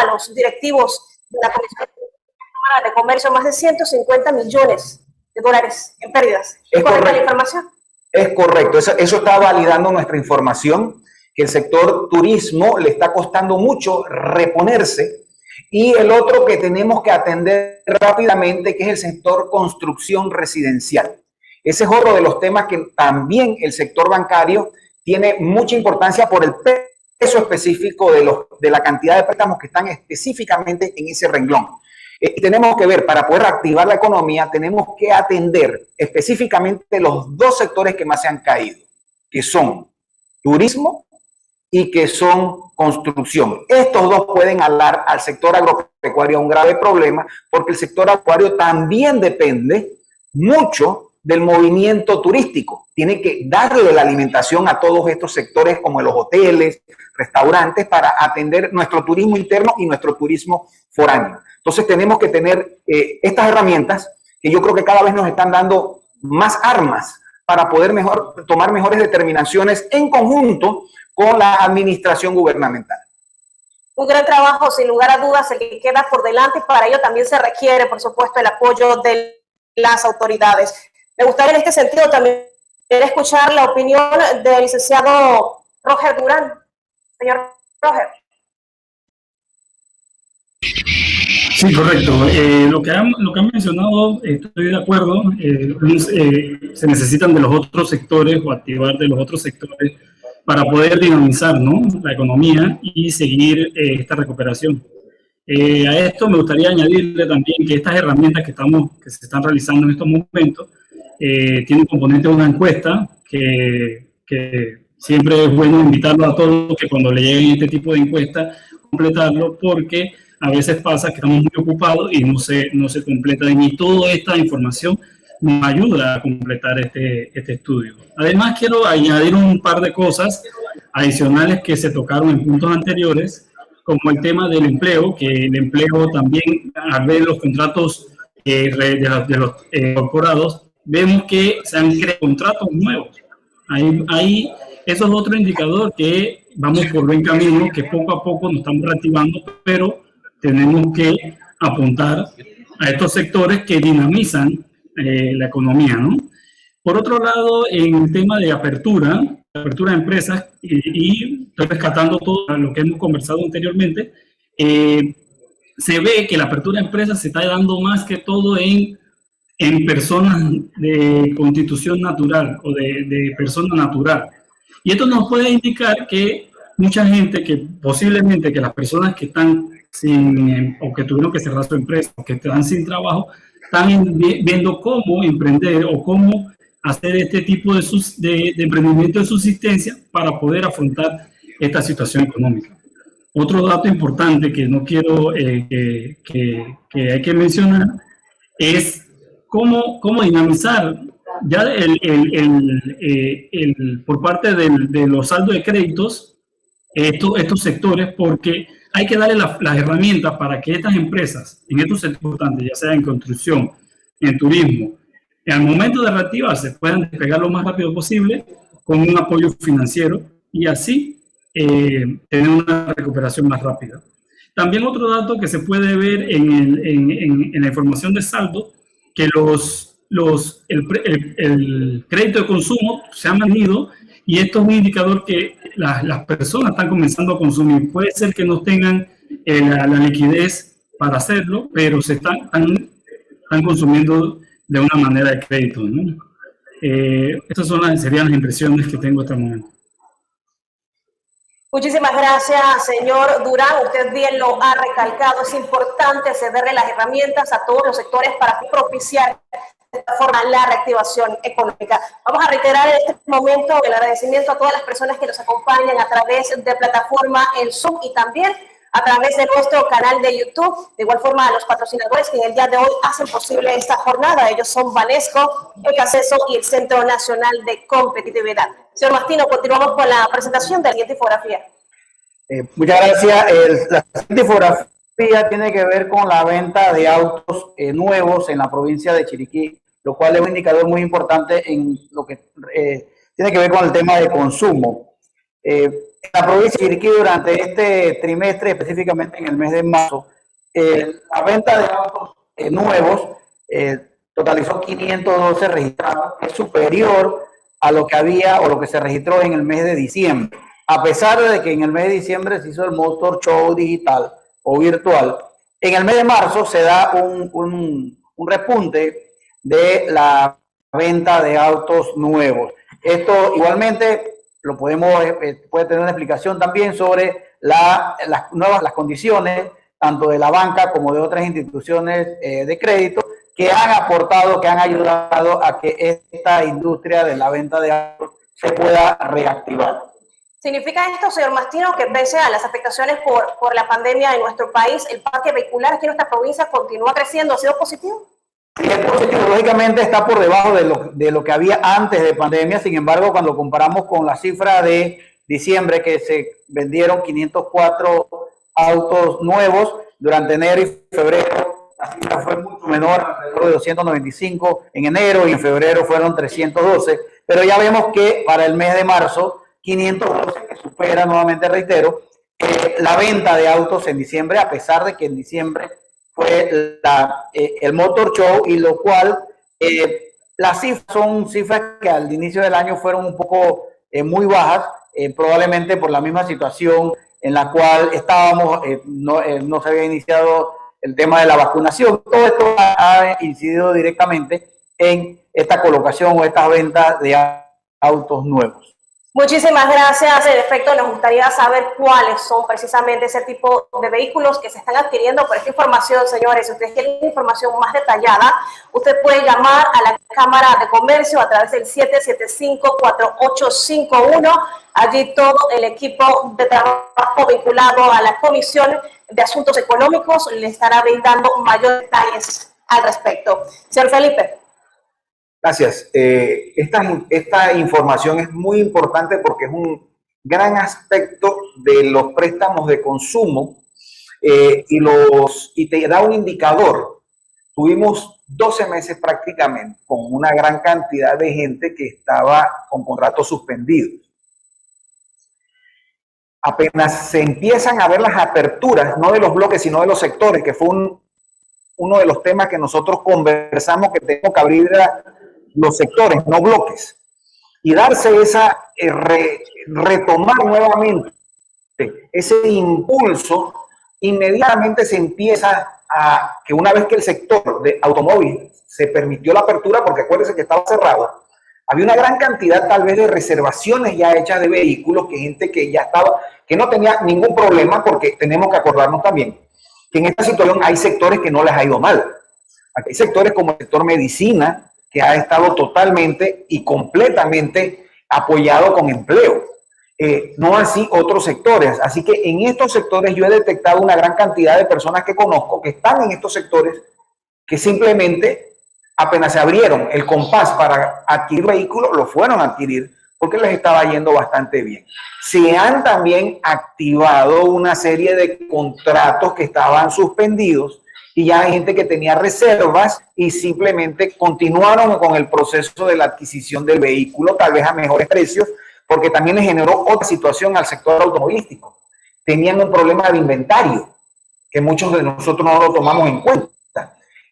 a los directivos de la Comisión de Comercio más de 150 millones de dólares en pérdidas. ¿Es correcta la información? Es correcto, eso está validando nuestra información, que el sector turismo le está costando mucho reponerse, y el otro que tenemos que atender rápidamente, que es el sector construcción residencial. Ese es otro de los temas que también el sector bancario tiene mucha importancia por el peso específico de la cantidad de préstamos que están específicamente en ese renglón. Tenemos que ver, para poder reactivar la economía, tenemos que atender específicamente los dos sectores que más se han caído, que son turismo y que son construcción. Estos dos pueden alar al sector agropecuario a un grave problema, porque el sector agropecuario también depende mucho del movimiento turístico. Tiene que darle la alimentación a todos estos sectores, como los hoteles, restaurantes, para atender nuestro turismo interno y nuestro turismo foráneo. Entonces tenemos que tener estas herramientas que yo creo que cada vez nos están dando más armas para poder tomar mejores determinaciones en conjunto con la administración gubernamental. Un gran trabajo, sin lugar a dudas, el que queda por delante, y para ello también se requiere, por supuesto, el apoyo de las autoridades. Me gustaría en este sentido también escuchar la opinión del licenciado Roger Durán. Señor Roger. Sí, correcto. Lo que han mencionado, estoy de acuerdo. Se necesitan de los otros sectores o activar de los otros sectores para poder dinamizar, ¿no?, la economía y seguir esta recuperación. A esto me gustaría añadirle también que estas herramientas que se están realizando en estos momentos tienen un componente de una encuesta que siempre es bueno invitarlo a todos que cuando le lleguen este tipo de encuestas, completarlo, porque a veces pasa que estamos muy ocupados y no se completa, y toda esta información nos ayuda a completar este estudio. Además, quiero añadir un par de cosas adicionales que se tocaron en puntos anteriores, como el tema del empleo, que el empleo también, al ver los contratos de los corporados, vemos que se han creado contratos nuevos. Ahí eso es otro indicador que vamos por buen camino, que poco a poco nos estamos reactivando, pero tenemos que apuntar a estos sectores que dinamizan la economía, ¿no? Por otro lado, en el tema de apertura de empresas, y estoy rescatando todo lo que hemos conversado anteriormente, se ve que la apertura de empresas se está dando más que todo en personas de constitución natural o de persona natural. Y esto nos puede indicar que mucha gente, que posiblemente que las personas que están o que tuvieron que cerrar su empresa o que están sin trabajo, están viendo cómo emprender o cómo hacer este tipo de emprendimiento de subsistencia para poder afrontar esta situación económica. Otro dato importante que no quiero que hay que mencionar es cómo dinamizar ya por parte de los saldos de créditos estos sectores, porque hay que darle las herramientas para que estas empresas en estos sectores importantes, ya sea en construcción, en turismo, al momento de reactivarse puedan despegar lo más rápido posible con un apoyo financiero y así tener una recuperación más rápida. También otro dato que se puede ver en la información de saldo, que el crédito de consumo se ha mantenido, y esto es un indicador que las personas están comenzando a consumir. Puede ser que no tengan la liquidez para hacerlo, pero están consumiendo de una manera de crédito, ¿no? Estas serían las impresiones que tengo hasta el momento. Muchísimas gracias, señor Durán. Usted bien lo ha recalcado. Es importante cederle las herramientas a todos los sectores para propiciar de esta forma la reactivación económica. Vamos a reiterar en este momento el agradecimiento a todas las personas que nos acompañan a través de plataforma El Zoom y también a través de nuestro canal de YouTube. De igual forma a los patrocinadores que en el día de hoy hacen posible esta jornada. Ellos son Banesco, el Caseso y el Centro Nacional de Competitividad. Señor Mastino, continuamos con la presentación de la siguiente infografía. Muchas gracias. La siguiente infografía tiene que ver con la venta de autos nuevos en la provincia de Chiriquí, lo cual es un indicador muy importante en lo que tiene que ver con el tema de consumo. la provincia de Chiriquí durante este trimestre, específicamente en el mes de marzo, la venta de autos nuevos totalizó 512 registrados, es superior a lo que había o lo que se registró en el mes de diciembre. A pesar de que en el mes de diciembre se hizo el Motor Show digital o virtual, en el mes de marzo se da un repunte de la venta de autos nuevos. Esto igualmente lo puede tener una explicación también sobre las condiciones tanto de la banca como de otras instituciones de crédito que han aportado, que han ayudado a que esta industria de la venta de autos se pueda reactivar. ¿Significa esto, señor Mastino, que pese a las afectaciones por la pandemia en nuestro país, el parque vehicular aquí en nuestra provincia continúa creciendo? ¿Ha sido positivo? Sí, es positivo. Lógicamente está por debajo de lo que había antes de pandemia. Sin embargo, cuando comparamos con la cifra de diciembre, que se vendieron 504 autos nuevos, durante enero y febrero la cifra fue mucho menor, alrededor de 295 en enero, y en febrero fueron 312. Pero ya vemos que para el mes de marzo, 512, que supera, nuevamente reitero, la venta de autos en diciembre, a pesar de que en diciembre fue el Motor Show, y lo cual las cifras son cifras que al inicio del año fueron un poco muy bajas, probablemente por la misma situación en la cual estábamos, no se había iniciado el tema de la vacunación. Todo esto ha incidido directamente en esta colocación o estas ventas de autos nuevos. Muchísimas gracias. En efecto, nos gustaría saber cuáles son precisamente ese tipo de vehículos que se están adquiriendo. Por esta información, señores, si ustedes quieren información más detallada, usted puede llamar a la Cámara de Comercio a través del 775-4851. Allí todo el equipo de trabajo vinculado a la Comisión de Asuntos Económicos le estará brindando mayores detalles al respecto. Señor Felipe. Gracias. Esta información es muy importante porque es un gran aspecto de los préstamos de consumo y te da un indicador. Tuvimos 12 meses prácticamente con una gran cantidad de gente que estaba con contratos suspendidos. Apenas se empiezan a ver las aperturas, no de los bloques, sino de los sectores, que fue uno de los temas que nosotros conversamos, que tenemos que abrir los sectores, no bloques, y darse esa, retomar nuevamente ese impulso. Inmediatamente se empieza a que una vez que el sector de automóvil se permitió la apertura, porque acuérdense que estaba cerrado, había una gran cantidad tal vez de reservaciones ya hechas de vehículos, que gente que ya estaba, que no tenía ningún problema, porque tenemos que acordarnos también que en esta situación hay sectores que no les ha ido mal. Aquí hay sectores como el sector medicina, que ha estado totalmente y completamente apoyado con empleo. No así otros sectores. Así que en estos sectores yo he detectado una gran cantidad de personas que conozco que están en estos sectores, que simplemente apenas se abrieron el compás para adquirir vehículos, lo fueron a adquirir porque les estaba yendo bastante bien. Se han también activado una serie de contratos que estaban suspendidos, y ya hay gente que tenía reservas y simplemente continuaron con el proceso de la adquisición del vehículo, tal vez a mejores precios, porque también le generó otra situación al sector automovilístico. Tenían un problema de inventario, que muchos de nosotros no lo tomamos en cuenta.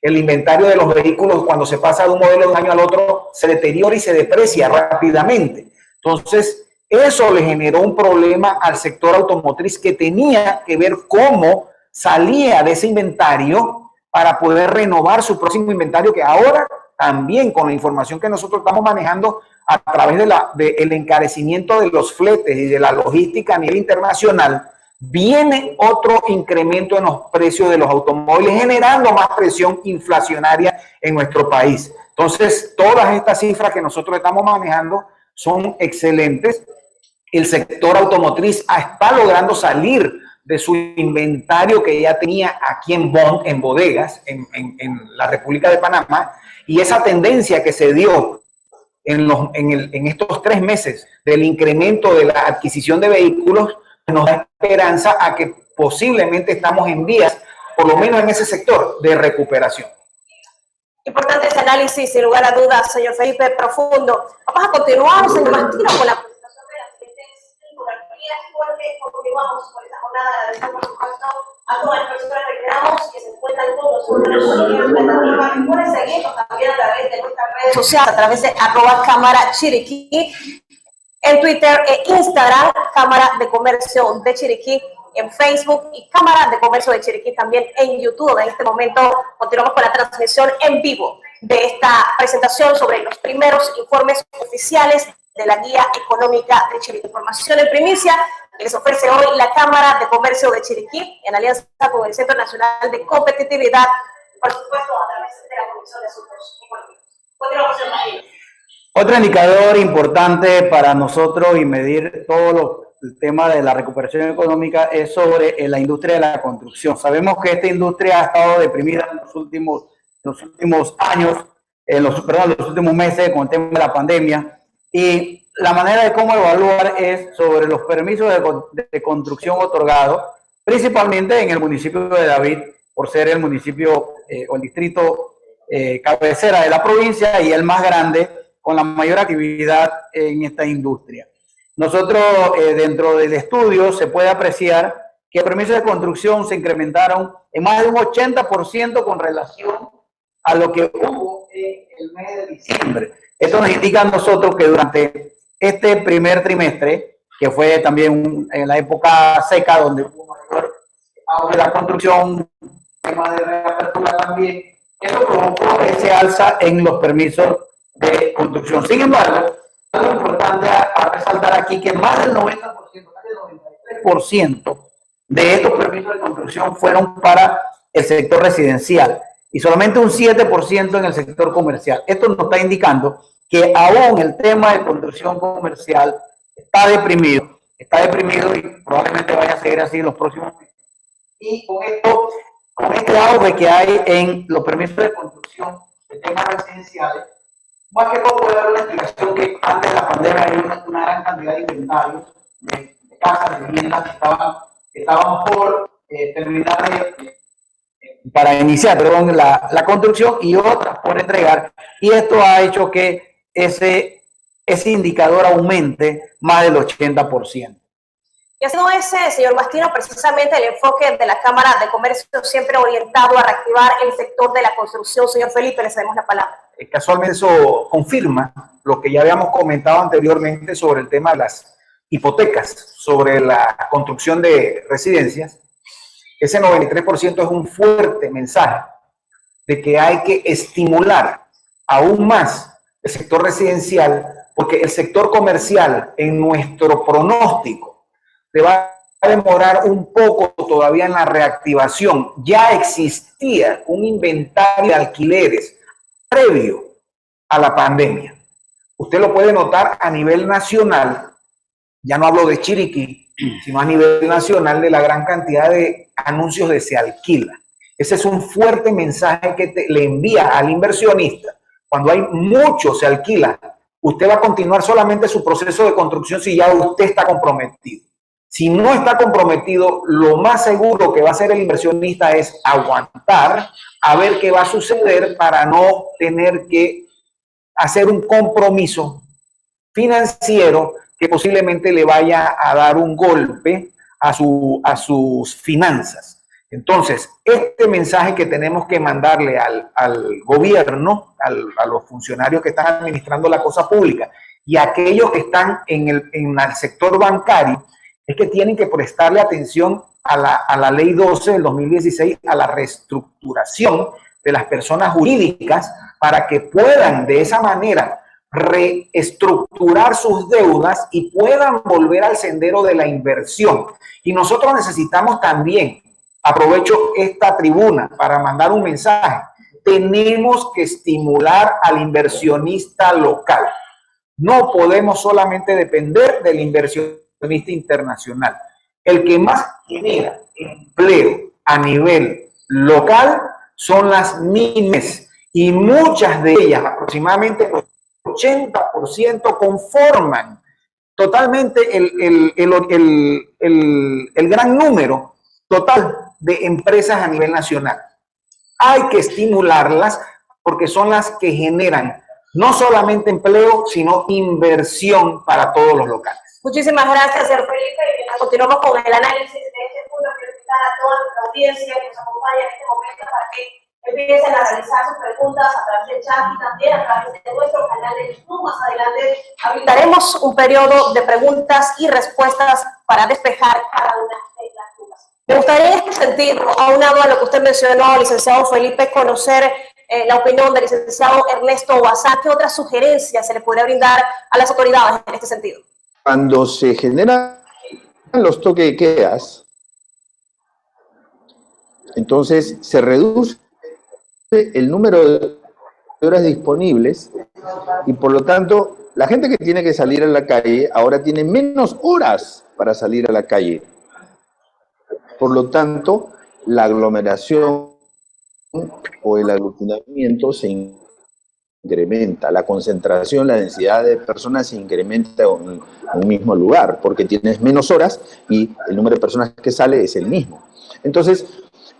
El inventario de los vehículos, cuando se pasa de un modelo de un año al otro, se deteriora y se deprecia rápidamente. Entonces, eso le generó un problema al sector automotriz, que tenía que ver cómo salía de ese inventario para poder renovar su próximo inventario, que ahora también, con la información que nosotros estamos manejando a través del encarecimiento de los fletes y de la logística a nivel internacional, viene otro incremento en los precios de los automóviles, generando más presión inflacionaria en nuestro país. Entonces, todas estas cifras que nosotros estamos manejando son excelentes. El sector automotriz está logrando salir de su inventario que ya tenía aquí en bodegas, en la República de Panamá, y esa tendencia que se dio en estos 3 meses del incremento de la adquisición de vehículos nos da esperanza a que posiblemente estamos en vías, por lo menos en ese sector, de recuperación. Importante ese análisis, sin lugar a dudas, señor Felipe, profundo. Vamos a continuar, señor Mastino, con la presentación de las siguientes infografías. porque continuamos con esta jornada. Agradecemos, por supuesto, a todas las personas que reiteramos que se encuentran con nosotros. Pueden seguirnos también a través de nuestras redes sociales, a través de @cámara Chiriquí, en Twitter e Instagram, Cámara de Comercio de Chiriquí, en Facebook y Cámara de Comercio de Chiriquí también en YouTube. En este momento continuamos con la transmisión en vivo de esta presentación sobre los primeros informes oficiales de la Guía Económica de Chiriquí. Información en primicia que les ofrece hoy la Cámara de Comercio de Chiriquí en alianza con el Centro Nacional de Competitividad, por supuesto a través de la Comisión de Asuntos Económicos. Continuamos en Madrid. Otro indicador importante para nosotros y medir todo el tema de la recuperación económica es sobre la industria de la construcción. Sabemos que esta industria ha estado deprimida en los últimos años, los últimos meses con el tema de la pandemia, y la manera de cómo evaluar es sobre los permisos de construcción otorgados, principalmente en el municipio de David, por ser el municipio o el distrito cabecera de la provincia y el más grande, con la mayor actividad en esta industria. Nosotros, dentro del estudio, se puede apreciar que los permisos de construcción se incrementaron en más de un 80% con relación a lo que hubo en el mes de diciembre. Esto nos indica a nosotros que durante este primer trimestre, que fue también en la época seca, donde hubo mayor auge de la construcción, tema de reapertura también, eso provocó ese alza en los permisos de construcción. Sin embargo, es importante a resaltar aquí que más del 90%, casi el 93% de estos permisos de construcción fueron para el sector residencial y solamente un 7% en el sector comercial. Esto nos está indicando que aún el tema de construcción comercial está deprimido y probablemente vaya a seguir así en los próximos meses. Y con este auge que hay en los permisos de construcción de temas residenciales, más que todo puede haber una explicación que antes de la pandemia había una gran cantidad de inventarios de casas, de viviendas que estaban por terminar para iniciar la construcción y otras por entregar, y esto ha hecho que ese indicador aumente más del 80%. Y ha sido ese, señor Bastino, precisamente el enfoque de la Cámara de Comercio, siempre orientado a reactivar el sector de la construcción. Señor Felipe, le cedemos la palabra. Casualmente eso confirma lo que ya habíamos comentado anteriormente sobre el tema de las hipotecas, sobre la construcción de residencias. Ese 93% es un fuerte mensaje de que hay que estimular aún más el sector residencial, porque el sector comercial, en nuestro pronóstico, le va a demorar un poco todavía en la reactivación. Ya existía un inventario de alquileres previo a la pandemia. Usted lo puede notar a nivel nacional, ya no hablo de Chiriquí, sino a nivel nacional, de la gran cantidad de anuncios de se alquila. Ese es un fuerte mensaje que le envía al inversionista. Cuando hay mucho se alquila, usted va a continuar solamente su proceso de construcción si ya usted está comprometido. Si no está comprometido, lo más seguro que va a hacer el inversionista es aguantar a ver qué va a suceder para no tener que hacer un compromiso financiero que posiblemente le vaya a dar un golpe a sus finanzas. Entonces, este mensaje que tenemos que mandarle al gobierno, a los funcionarios que están administrando la cosa pública y a aquellos que están en el sector bancario, es que tienen que prestarle atención a la Ley 12 del 2016, a la reestructuración de las personas jurídicas para que puedan de esa manera reestructurar sus deudas y puedan volver al sendero de la inversión. Y nosotros necesitamos también, aprovecho esta tribuna para mandar un mensaje, tenemos que estimular al inversionista local. No podemos solamente depender del inversionista internacional. El que más genera empleo a nivel local son las MIMES, y muchas de ellas, aproximadamente el 80%, conforman totalmente el gran número total de empresas a nivel nacional. Hay que estimularlas porque son las que generan no solamente empleo, sino inversión para todos los locales. Muchísimas gracias, señor Felipe. continuamos con el análisis de este punto. Quiero invitar a toda nuestra audiencia que nos acompaña en este momento para que empiecen a realizar sus preguntas a través del chat y también a través de nuestro canal de YouTube. Más adelante habilitaremos un periodo de preguntas y respuestas para despejar cada una de las dudas. Me gustaría en este sentido, aunado a lo que usted mencionó, licenciado Felipe, conocer la opinión del licenciado Ernesto Bazán. ¿Qué otras sugerencias se le podría brindar a las autoridades en este sentido? Cuando se generan los toques de quedas, entonces se reduce el número de horas disponibles y por lo tanto la gente que tiene que salir a la calle ahora tiene menos horas para salir a la calle. Por lo tanto, la aglomeración o el aglutinamiento se incrementa, la concentración, la densidad de personas se incrementa en un mismo lugar, porque tienes menos horas y el número de personas que sale es el mismo. Entonces,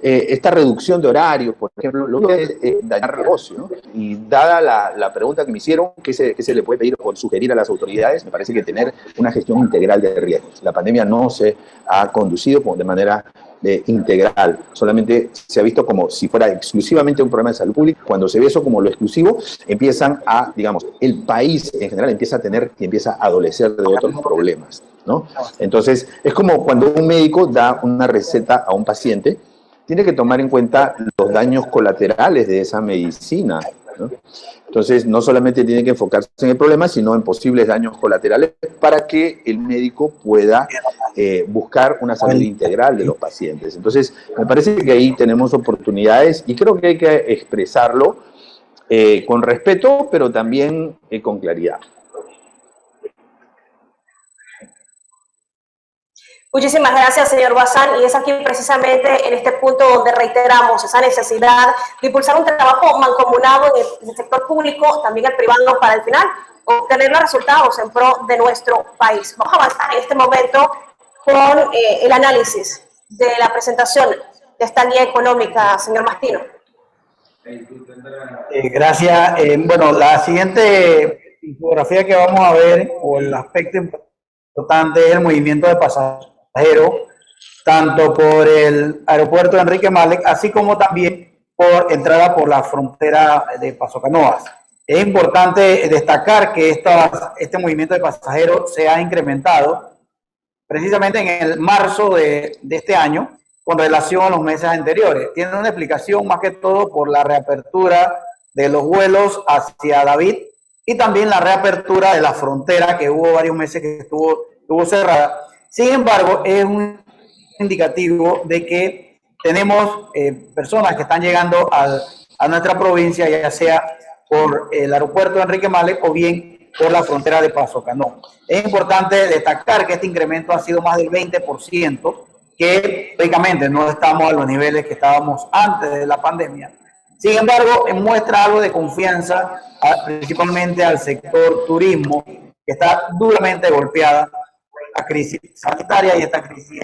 esta reducción de horarios, por ejemplo, lo que es dañar el negocio, ¿no? Y dada la pregunta que me hicieron, ¿qué se le puede pedir o sugerir a las autoridades? Me parece que tener una gestión integral de riesgos. La pandemia no se ha conducido de manera integral, solamente se ha visto como si fuera exclusivamente un problema de salud pública. Cuando se ve eso como lo exclusivo, empiezan a, digamos, el país en general empieza a tener y empieza a adolecer de otros problemas, ¿no? Entonces, es como cuando un médico da una receta a un paciente, tiene que tomar en cuenta los daños colaterales de esa medicina, ¿no? Entonces, no solamente tiene que enfocarse en el problema, sino en posibles daños colaterales para que el médico pueda buscar una salud integral de los pacientes. Entonces, me parece que ahí tenemos oportunidades y creo que hay que expresarlo con respeto, pero también con claridad. Muchísimas gracias, señor Bazán, y es aquí precisamente en este punto donde reiteramos esa necesidad de impulsar un trabajo mancomunado en el sector público, también el privado, para al final obtener los resultados en pro de nuestro país. Vamos a avanzar en este momento con el análisis de la presentación de esta guía económica, señor Mastino. Gracias. Bueno, la siguiente infografía que vamos a ver, o el aspecto importante, es el movimiento de pasajeros, tanto por el aeropuerto de Enrique Malek, así como también por entrada por la frontera de Paso Canoas. Es importante destacar que este movimiento de pasajeros se ha incrementado precisamente en el marzo de este año con relación a los meses anteriores. Tiene una explicación más que todo por la reapertura de los vuelos hacia David y también la reapertura de la frontera, que hubo varios meses que estuvo cerrada. Sin embargo, es un indicativo de que tenemos personas que están llegando a nuestra provincia, ya sea por el aeropuerto de Enrique Malek o bien por la frontera de Paso Canoas. Es importante destacar que este incremento ha sido más del 20%, que lógicamente no estamos a los niveles que estábamos antes de la pandemia. Sin embargo, muestra algo de confianza, principalmente al sector turismo, que está duramente golpeada por esta crisis sanitaria y esta crisis,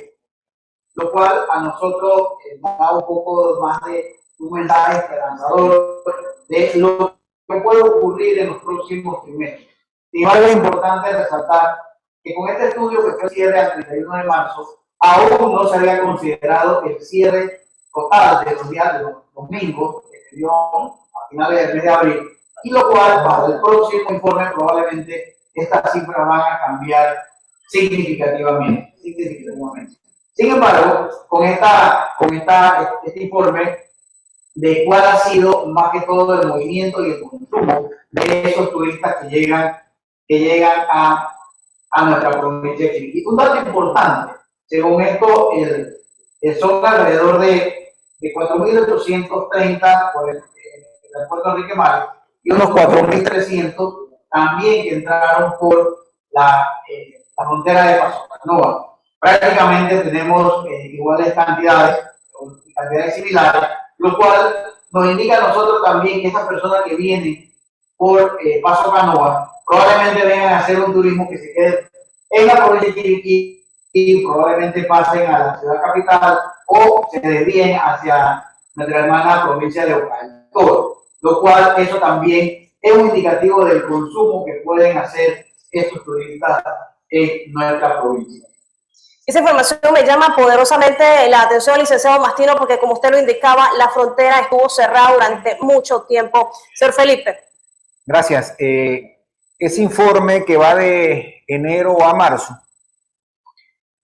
lo cual a nosotros nos da un poco más de un mensaje esperanzador de lo que puede ocurrir en los próximos trimestres. Sin embargo, es importante resaltar que con este estudio, que fue el cierre al 31 de marzo, aún no se había considerado el cierre total de los días de los domingos, que se dio a finales del mes de abril, y lo cual, para el próximo informe, probablemente estas cifras van a cambiar significativamente. Sin embargo, con este informe de cuál ha sido más que todo el movimiento y el consumo de esos turistas que llegan a nuestra provincia de Chiriquí. Un dato importante, según esto, son alrededor de 4.830 por el aeropuerto de Enrique Malek y unos 4.300 también que entraron por la frontera de Paso Canoas. Prácticamente tenemos iguales cantidades similares, lo cual nos indica a nosotros también que estas personas que vienen por Paso Canoas probablemente vengan a hacer un turismo que se quede en la provincia de Chiriquí y probablemente pasen a la ciudad capital o se desvíen hacia nuestra hermana provincia de Ocaña, lo cual eso también es un indicativo del consumo que pueden hacer estos turistas en nuestra provincia. Esa información me llama poderosamente la atención, licenciado Mastino, porque como usted lo indicaba, la frontera estuvo cerrada durante mucho tiempo. Señor Felipe. Gracias. Ese informe que va de enero a marzo,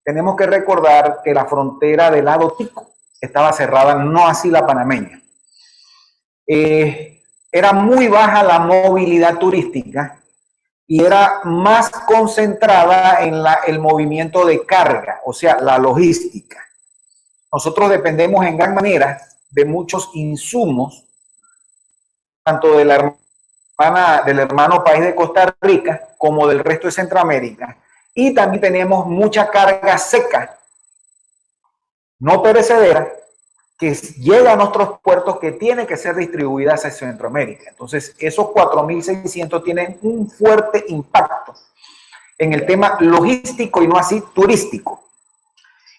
tenemos que recordar que la frontera del lado tico estaba cerrada, no así la panameña. Era muy baja la movilidad turística y era más concentrada en el movimiento de carga, o sea, la logística. Nosotros dependemos en gran manera de muchos insumos, tanto del hermano país de Costa Rica como del resto de Centroamérica, y también tenemos mucha carga seca, no perecedera, que llega a nuestros puertos, que tiene que ser distribuida hacia Centroamérica. Entonces, esos 4.600 tienen un fuerte impacto en el tema logístico y no así turístico.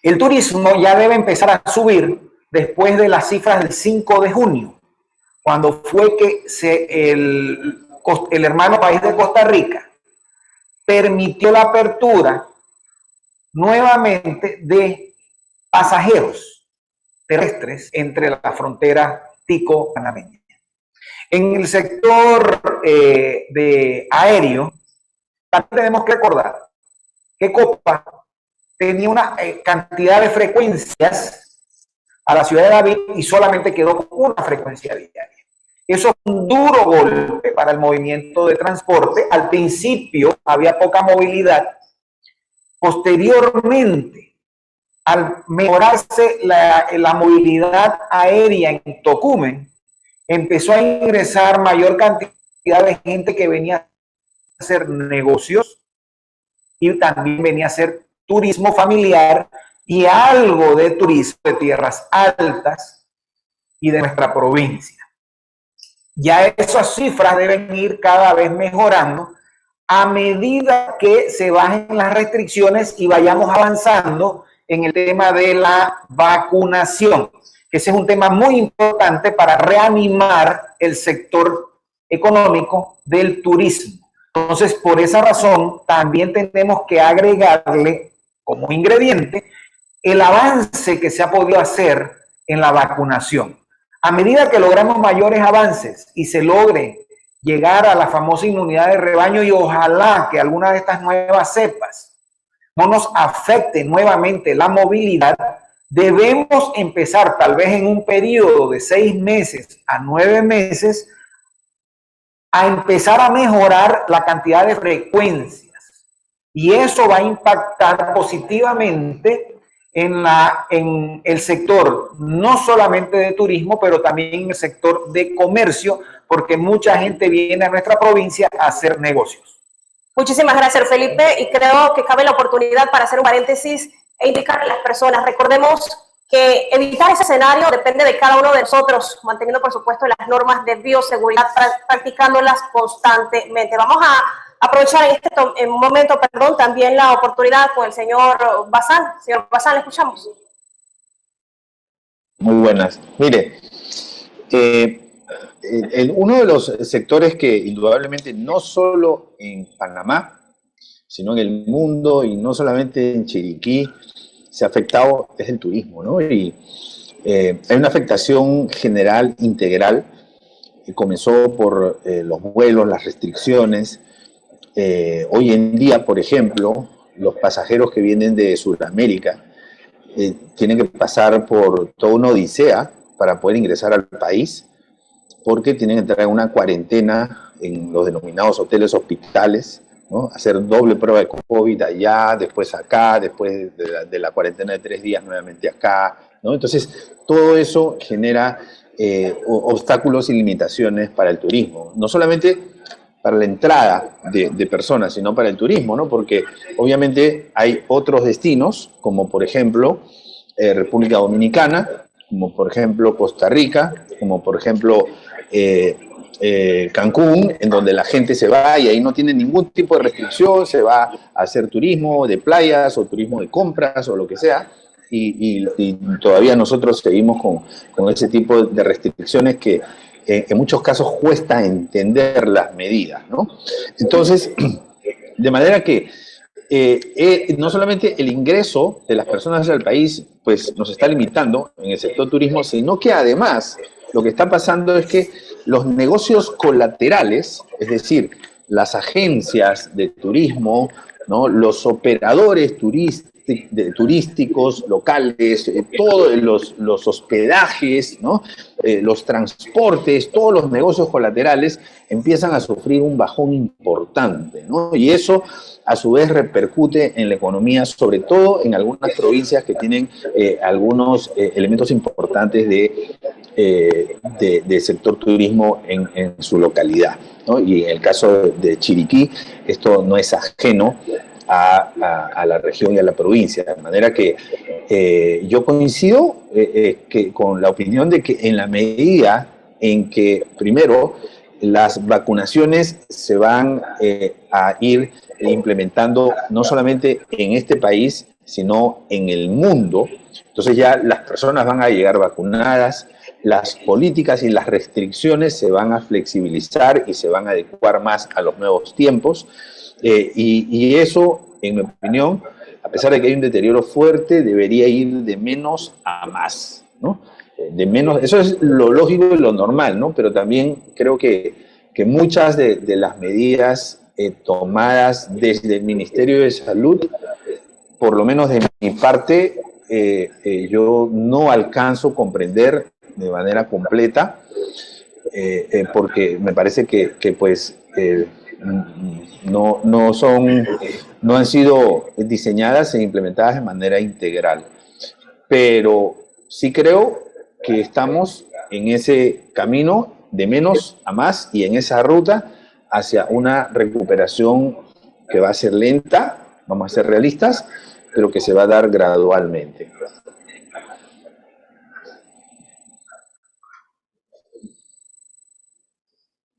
El turismo ya debe empezar a subir después de las cifras del 5 de junio, cuando fue que el hermano país de Costa Rica permitió la apertura nuevamente de pasajeros terrestres entre la frontera tico-panameña. En el sector de aéreo, también tenemos que recordar que Copa tenía una cantidad de frecuencias a la ciudad de David y solamente quedó con una frecuencia diaria. Eso es un duro golpe para el movimiento de transporte. Al principio había poca movilidad. Posteriormente, al mejorarse la movilidad aérea en Tocumen, empezó a ingresar mayor cantidad de gente que venía a hacer negocios y también venía a hacer turismo familiar y algo de turismo de tierras altas y de nuestra provincia. Ya esas cifras deben ir cada vez mejorando a medida que se bajen las restricciones y vayamos avanzando en el tema de la vacunación. Ese es un tema muy importante para reanimar el sector económico del turismo. Entonces, por esa razón, también tenemos que agregarle como ingrediente el avance que se ha podido hacer en la vacunación. A medida que logramos mayores avances y se logre llegar a la famosa inmunidad de rebaño y ojalá que alguna de estas nuevas cepas no nos afecte nuevamente la movilidad, debemos empezar tal vez en un periodo de 6 meses a 9 meses a empezar a mejorar la cantidad de frecuencias. Y eso va a impactar positivamente en el sector, no solamente de turismo, pero también en el sector de comercio, porque mucha gente viene a nuestra provincia a hacer negocios. Muchísimas gracias, Felipe, y creo que cabe la oportunidad para hacer un paréntesis e indicar a las personas. Recordemos que evitar ese escenario depende de cada uno de nosotros, manteniendo, por supuesto, las normas de bioseguridad, practicándolas constantemente. Vamos a aprovechar en este momento, también la oportunidad con el señor Bazán. Señor Bazán, le escuchamos. Muy buenas. Mire, uno de los sectores que indudablemente no solo en Panamá, sino en el mundo y no solamente en Chiriquí se ha afectado es el turismo, ¿no? Y hay una afectación general, integral, que comenzó por los vuelos, las restricciones. Hoy en día, por ejemplo, los pasajeros que vienen de Sudamérica tienen que pasar por toda una odisea para poder ingresar al país, porque tienen que entrar en una cuarentena en los denominados hoteles hospitales, ¿no? Hacer doble prueba de COVID allá, después acá, después de la cuarentena de 3 días nuevamente acá, ¿no? Entonces, todo eso genera obstáculos y limitaciones para el turismo, no solamente para la entrada de personas, sino para el turismo, ¿no? Porque obviamente hay otros destinos, como por ejemplo República Dominicana, como por ejemplo Costa Rica, como por ejemplo Cancún, en donde la gente se va y ahí no tiene ningún tipo de restricción, se va a hacer turismo de playas o turismo de compras o lo que sea, y todavía nosotros seguimos con ese tipo de restricciones que en muchos casos cuesta entender las medidas, ¿no? Entonces, de manera que no solamente el ingreso de las personas al país pues nos está limitando en el sector turismo, sino que además lo que está pasando es que los negocios colaterales, es decir, las agencias de turismo, ¿no? Los operadores turísticos locales, todos los hospedajes, ¿no? Los transportes, todos los negocios colaterales empiezan a sufrir un bajón importante, ¿no? Y eso a su vez repercute en la economía, sobre todo en algunas provincias que tienen algunos elementos importantes de sector turismo en su localidad, ¿no? Y en el caso de Chiriquí, esto no es ajeno a la región y a la provincia, de manera que yo coincido con la opinión de que en la medida en que, primero, las vacunaciones se van a ir implementando no solamente en este país, sino en el mundo, entonces ya las personas van a llegar vacunadas, las políticas y las restricciones se van a flexibilizar y se van a adecuar más a los nuevos tiempos, y eso, en mi opinión, a pesar de que hay un deterioro fuerte, debería ir de menos a más, ¿no? De menos, eso es lo lógico y lo normal, ¿no? Pero también creo que muchas de las medidas tomadas desde el Ministerio de Salud, por lo menos de mi parte, yo no alcanzo a comprender de manera completa, porque me parece que pues no han sido diseñadas e implementadas de manera integral. Pero sí creo que estamos en ese camino de menos a más y en esa ruta hacia una recuperación que va a ser lenta, vamos a ser realistas, pero que se va a dar gradualmente.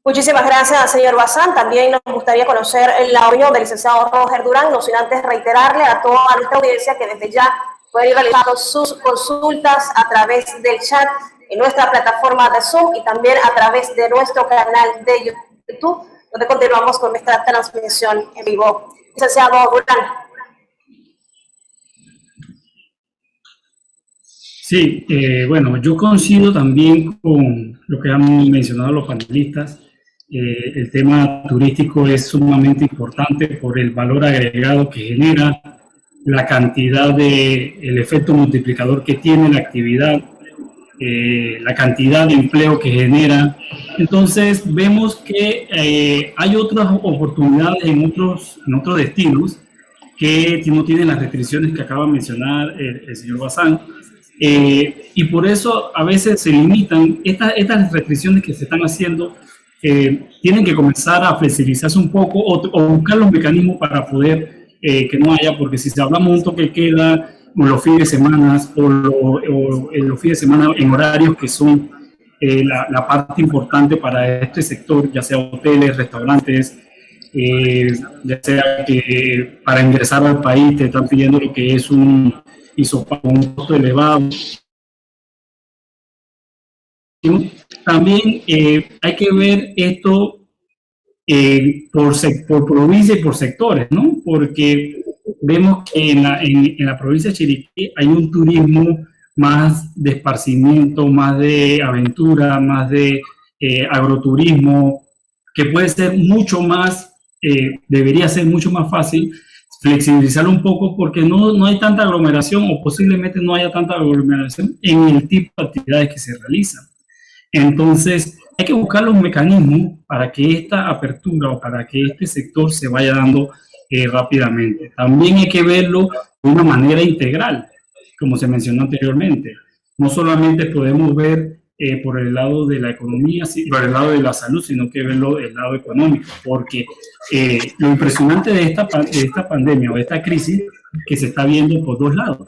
Muchísimas gracias, señor Bazán. También nos gustaría conocer la opinión del licenciado Roger Durán, no sin antes reiterarle a toda nuestra audiencia que desde ya pueden ir realizando sus consultas a través del chat en nuestra plataforma de Zoom y también a través de nuestro canal de YouTube, donde continuamos con nuestra transmisión en vivo. Licenciado Durán. Sí, bueno, yo coincido también con lo que han mencionado los panelistas. El tema turístico es sumamente importante por el valor agregado que genera, la cantidad el efecto multiplicador que tiene la actividad, la cantidad de empleo que genera. Entonces vemos que hay otras oportunidades en otros destinos que no tienen las restricciones que acaba de mencionar el señor Bazán. Y por eso a veces se limitan estas restricciones que se están haciendo. Tienen que comenzar a flexibilizarse un poco o buscar los mecanismos para poder que no haya, porque si hablamos un toque de queda los fines de semana o los fines de semana en horarios que son la parte importante para este sector, ya sea hoteles, restaurantes, ya sea que para ingresar al país te están pidiendo lo que es un hisopado, un costo elevado. También hay que ver esto por provincia y por sectores, ¿no? Porque vemos que en la provincia de Chiriquí hay un turismo más de esparcimiento, más de aventura, más de agroturismo, que puede ser mucho más, debería ser mucho más fácil flexibilizarlo un poco porque no hay tanta aglomeración o posiblemente no haya tanta aglomeración en el tipo de actividades que se realizan. Entonces, hay que buscar los mecanismos para que esta apertura o para que este sector se vaya dando rápidamente. También hay que verlo de una manera integral, como se mencionó anteriormente. No solamente podemos ver por el lado de la economía, por el lado de la salud, sino que verlo del lado económico, porque lo impresionante de esta pandemia o de esta crisis que se está viendo por dos lados.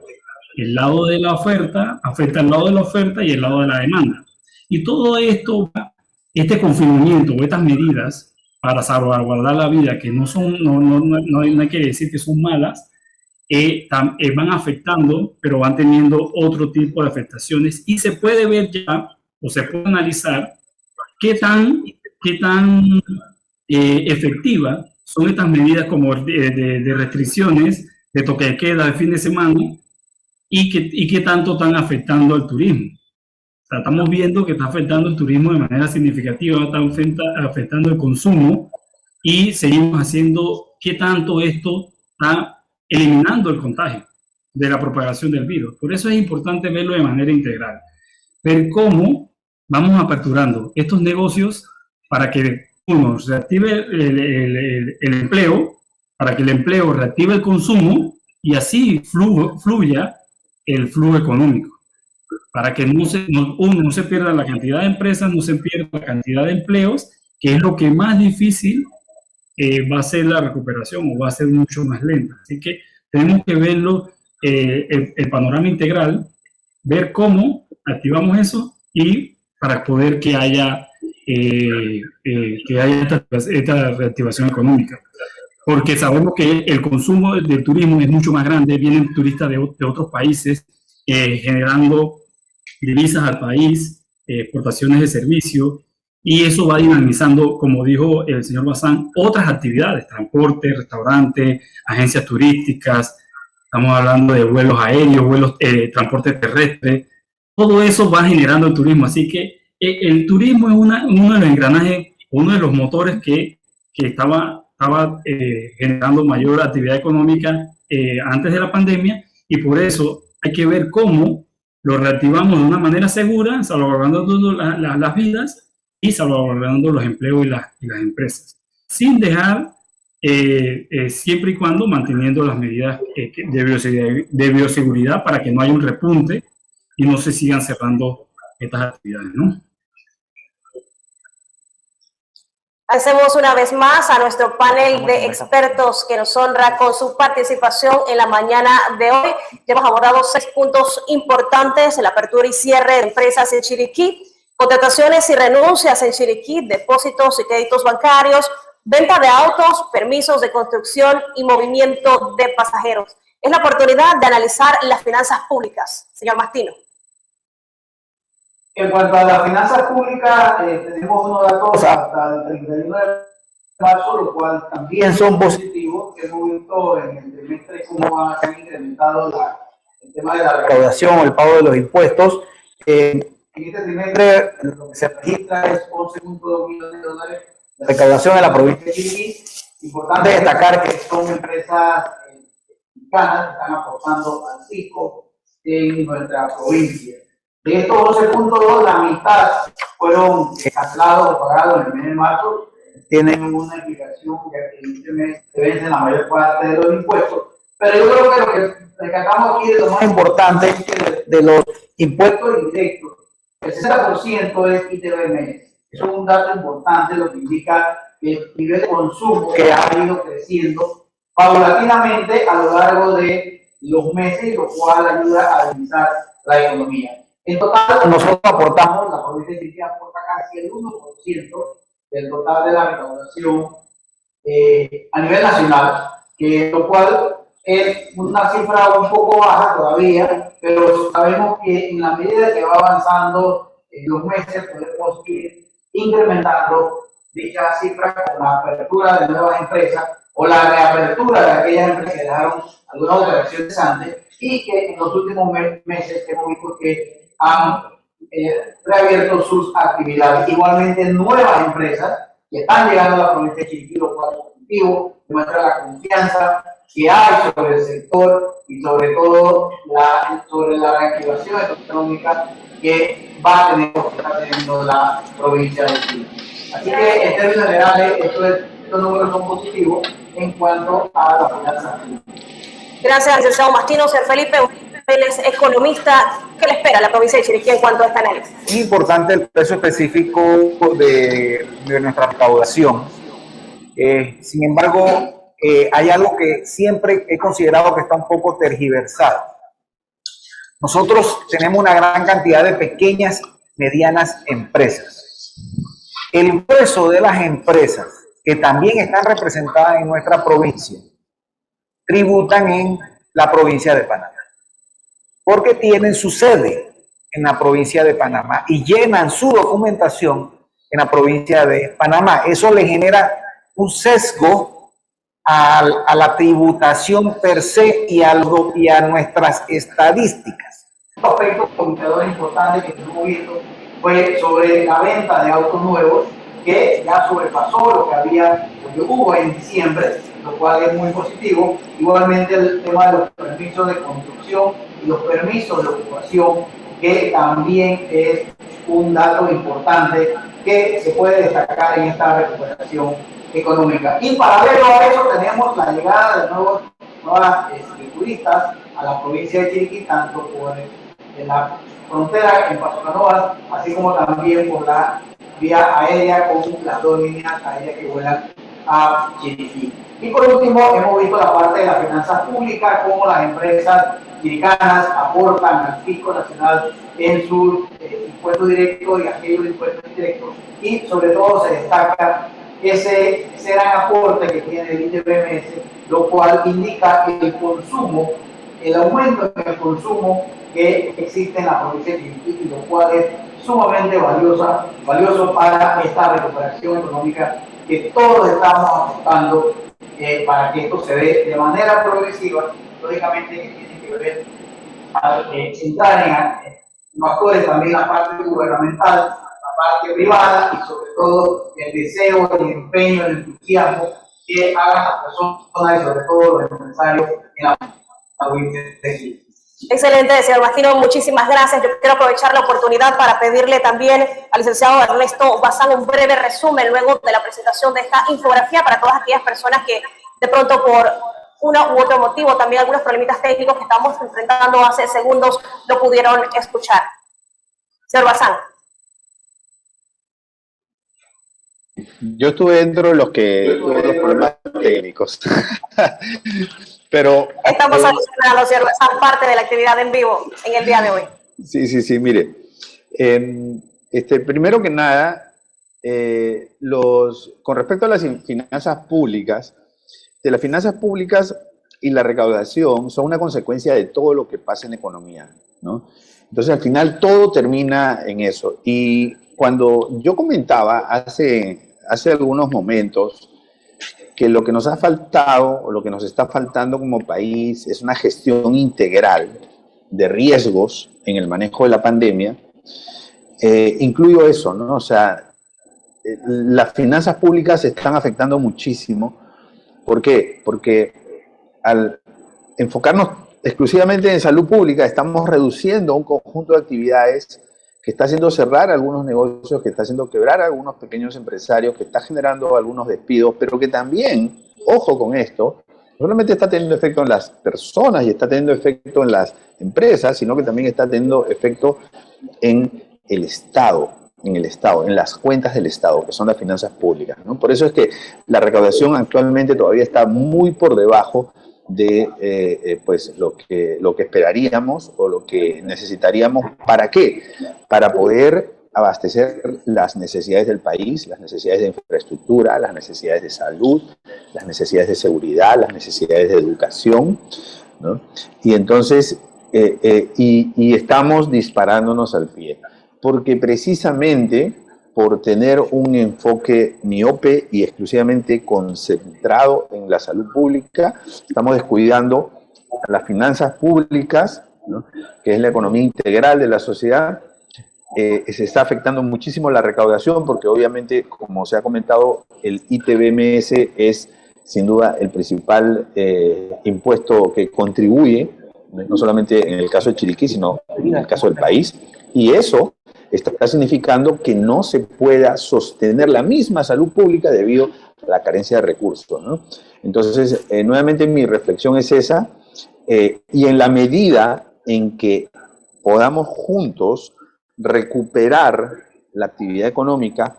El lado de la oferta afecta al lado de la oferta y el lado de la demanda. Y todo esto, este confinamiento o estas medidas para salvaguardar la vida, que no hay que decir que son malas, van afectando, pero van teniendo otro tipo de afectaciones y se puede ver ya, o se puede analizar qué tan efectiva son estas medidas como de restricciones, de toque de queda, de fin de semana, y qué tanto están afectando al turismo. O sea, estamos viendo que está afectando el turismo de manera significativa, está afectando el consumo, y seguimos haciendo qué tanto esto está eliminando el contagio de la propagación del virus. Por eso es importante verlo de manera integral, ver cómo vamos aperturando estos negocios para que uno reactive el empleo, para que el empleo reactive el consumo y así fluya el flujo económico, para que no se pierda la cantidad de empresas, no se pierda la cantidad de empleos, que es lo que más difícil va a ser la recuperación o va a ser mucho más lenta. Así que tenemos que verlo, el panorama integral, ver cómo activamos eso y para poder que haya esta reactivación económica. Porque sabemos que el consumo del turismo es mucho más grande, vienen turistas de otros países generando divisas al país, exportaciones de servicios, y eso va dinamizando, como dijo el señor Bazán, otras actividades, transporte, restaurante, agencias turísticas, estamos hablando de vuelos aéreos, transporte terrestre, todo eso va generando el turismo, así que el turismo es uno de los engranajes, uno de los motores que estaba generando mayor actividad económica antes de la pandemia, y por eso hay que ver cómo lo reactivamos de una manera segura, salvaguardando las vidas y salvaguardando los empleos y las empresas, sin dejar, siempre y cuando manteniendo las medidas de bioseguridad para que no haya un repunte y no se sigan cerrando estas actividades, ¿no? Hacemos una vez más a nuestro panel de expertos que nos honra con su participación en la mañana de hoy. Ya hemos abordado 6 puntos importantes: la apertura y cierre de empresas en Chiriquí, contrataciones y renuncias en Chiriquí, depósitos y créditos bancarios, venta de autos, permisos de construcción y movimiento de pasajeros. Es la oportunidad de analizar las finanzas públicas. Señor Mastino. En cuanto a las finanzas públicas, tenemos unos datos hasta el 31 de marzo, lo cual también son positivos. Hemos visto en el trimestre cómo se ha incrementado el tema de la recaudación, el pago de los impuestos. En este trimestre lo que se registra es 11.2 millones de dólares de recaudación en la provincia de Chiriquí. Importante destacar que son empresas mexicanas que están aportando al fisco en nuestra provincia. De estos 12.2, la mitad fueron cancelados o pagados en el mes de marzo. Tienen una explicación porque en este mes se vencen la mayor parte de los impuestos. Pero yo creo que lo que rescatamos aquí de lo más importante es que de los impuestos indirectos, el 60% es ITBMS. Eso es un dato importante, lo que indica que el nivel de consumo que ha ido creciendo paulatinamente a lo largo de los meses, lo cual ayuda a dinamizar la economía. En total, nosotros aportamos, la provincia de Chiriquí aporta casi el 1% del total de la recaudación a nivel nacional, lo cual es una cifra un poco baja todavía, pero sabemos que en la medida que va avanzando en los meses podemos ir incrementando dicha cifra con la apertura de nuevas empresas o la reapertura de aquellas empresas que dejaron algunas operaciones antes y que en los últimos meses hemos visto que han reabierto sus actividades. Igualmente, nuevas empresas que están llegando a la provincia de Chiriquí, lo cual es positivo, demuestra la confianza que hay sobre el sector y sobre todo sobre la reactivación económica que va a tener, está teniendo la provincia de Chiriquí. Así que, en términos generales, estos números son positivos en cuanto a la finanza pública. Gracias, licenciado Mastino. Señor Felipe, él es economista. ¿Qué le espera a la provincia de Chiriquí en cuanto a este análisis? Es importante el peso específico de nuestra recaudación. Sin embargo, hay algo que siempre he considerado que está un poco tergiversado. Nosotros tenemos una gran cantidad de pequeñas, medianas empresas. El grueso de las empresas que también están representadas en nuestra provincia tributan en la provincia de Panamá, porque tienen su sede en la provincia de Panamá y llenan su documentación en la provincia de Panamá. Eso le genera un sesgo a la tributación per se y a nuestras estadísticas. Un aspecto comunicador importante que hemos visto fue sobre la venta de autos nuevos, que ya sobrepasó lo que hubo en diciembre, lo cual es muy positivo. Igualmente el tema de los permisos de construcción y los permisos de ocupación, que también es un dato importante que se puede destacar en esta recuperación económica. Y paralelo a eso tenemos la llegada de nuevos turistas a la provincia de Chiriquí, tanto por la frontera en Paso Canoas, así como también por la vía aérea con las 2 líneas aéreas que vuelan a Chiriquí. Y por último, hemos visto la parte de las finanzas públicas, cómo las empresas chiricanas aportan al fisco nacional en sus impuestos directos y aquellos impuestos indirectos, y sobre todo se destaca ese gran aporte que tiene el ITBMS, lo cual indica el consumo, el aumento en el consumo que existe en la provincia de Chiriquí, lo cual es sumamente valioso para esta recuperación económica que todos estamos apostando para que esto se dé de manera progresiva. Lógicamente que tiene que ver al entrar en los actores también la parte gubernamental, la parte privada y sobre todo el deseo, el empeño, el entusiasmo que hagan las personas y sobre todo los empresarios en la provincia de Chiriquí. Excelente, señor Mastino, muchísimas gracias. Yo quiero aprovechar la oportunidad para pedirle también al licenciado Ernesto Bazán un breve resumen luego de la presentación de esta infografía para todas aquellas personas que de pronto por uno u otro motivo, también algunos problemitas técnicos que estamos enfrentando hace segundos, lo pudieron escuchar. Señor Bazán. Yo estuve dentro de los que tuve los problemas técnicos. Pero estamos solucionando, señor Bazán, parte de la actividad en vivo en el día de hoy. Sí, mire. Primero que nada, con respecto a las finanzas públicas, las finanzas públicas y la recaudación son una consecuencia de todo lo que pasa en la economía, ¿no? Entonces, al final, todo termina en eso. Y cuando yo comentaba hace algunos momentos que lo que nos ha faltado o lo que nos está faltando como país es una gestión integral de riesgos en el manejo de la pandemia, incluyo eso, ¿no? O sea, las finanzas públicas se están afectando muchísimo. ¿Por qué? Porque al enfocarnos exclusivamente en salud pública, estamos reduciendo un conjunto de actividades que está haciendo cerrar algunos negocios, que está haciendo quebrar a algunos pequeños empresarios, que está generando algunos despidos, pero que también, ojo con esto, no solamente está teniendo efecto en las personas y está teniendo efecto en las empresas, sino que también está teniendo efecto en el Estado, en las cuentas del Estado, que son las finanzas públicas, ¿no? Por eso es que la recaudación actualmente todavía está muy por debajo de pues lo que esperaríamos o lo que necesitaríamos. ¿Para qué? Para poder abastecer las necesidades del país, las necesidades de infraestructura, las necesidades de salud, las necesidades de seguridad, las necesidades de educación, ¿no? Y entonces, estamos disparándonos al pie, porque precisamente por tener un enfoque miope y exclusivamente concentrado en la salud pública, estamos descuidando las finanzas públicas, ¿no? Que es la economía integral de la sociedad. Se está afectando muchísimo la recaudación porque obviamente, como se ha comentado, el ITBMS es sin duda el principal impuesto que contribuye, no solamente en el caso de Chiriquí, sino en el caso del país, y eso está significando que no se pueda sostener la misma salud pública debido a la carencia de recursos, ¿no? Entonces, nuevamente mi reflexión es esa, y en la medida en que podamos juntos recuperar la actividad económica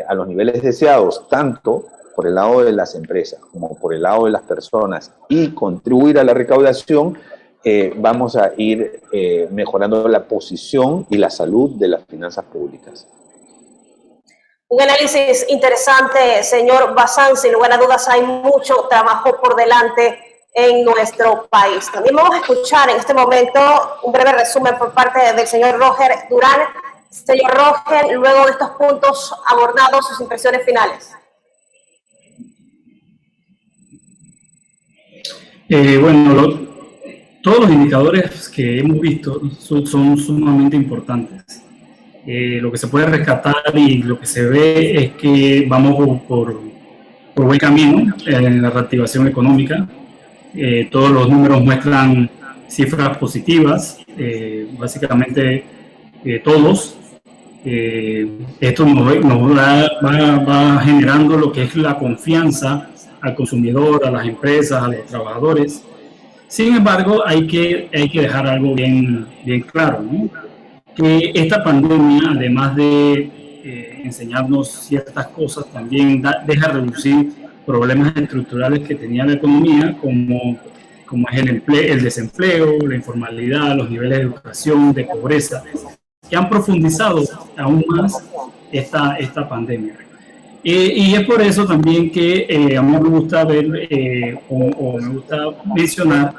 a los niveles deseados, tanto por el lado de las empresas como por el lado de las personas, y contribuir a la recaudación, vamos a ir mejorando la posición y la salud de las finanzas públicas. Un análisis interesante, señor Bazán. Sin lugar a dudas, hay mucho trabajo por delante en nuestro país. También vamos a escuchar en este momento un breve resumen por parte del señor Roger Durán. Señor Roger, luego de estos puntos abordados, sus impresiones finales. Bueno, todos los indicadores que hemos visto son sumamente importantes. Lo que se puede rescatar y lo que se ve es que vamos por buen camino en la reactivación económica. Todos los números muestran cifras positivas, básicamente todos. Esto va generando lo que es la confianza al consumidor, a las empresas, a los trabajadores. Sin embargo, hay que dejar algo bien claro, ¿no? Que esta pandemia, además de enseñarnos ciertas cosas, también deja reducir problemas estructurales que tenía la economía, como es el desempleo, la informalidad, los niveles de educación, de pobreza, que han profundizado aún más esta pandemia. Y es por eso también que a mí me gusta ver o me gusta mencionar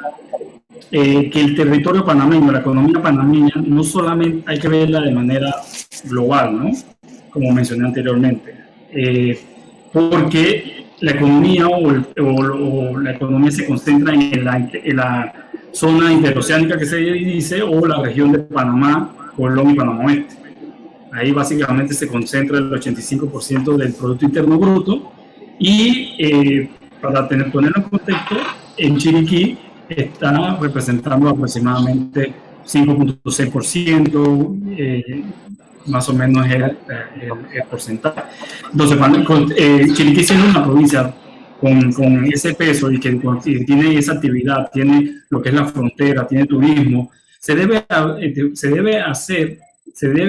que el territorio panameño, la economía panameña, no solamente hay que verla de manera global, ¿no? Como mencioné anteriormente, porque la economía o la economía se concentra en la zona interoceánica que se dice, o la región de Panamá, Colón y Panamá Oeste. Ahí básicamente se concentra el 85% del Producto Interno Bruto y para ponerlo en contexto, en Chiriquí está representando aproximadamente 5.6%, más o menos el porcentaje. Entonces, Chiriquí siendo una provincia con ese peso y que tiene esa actividad, tiene lo que es la frontera, tiene turismo, se debe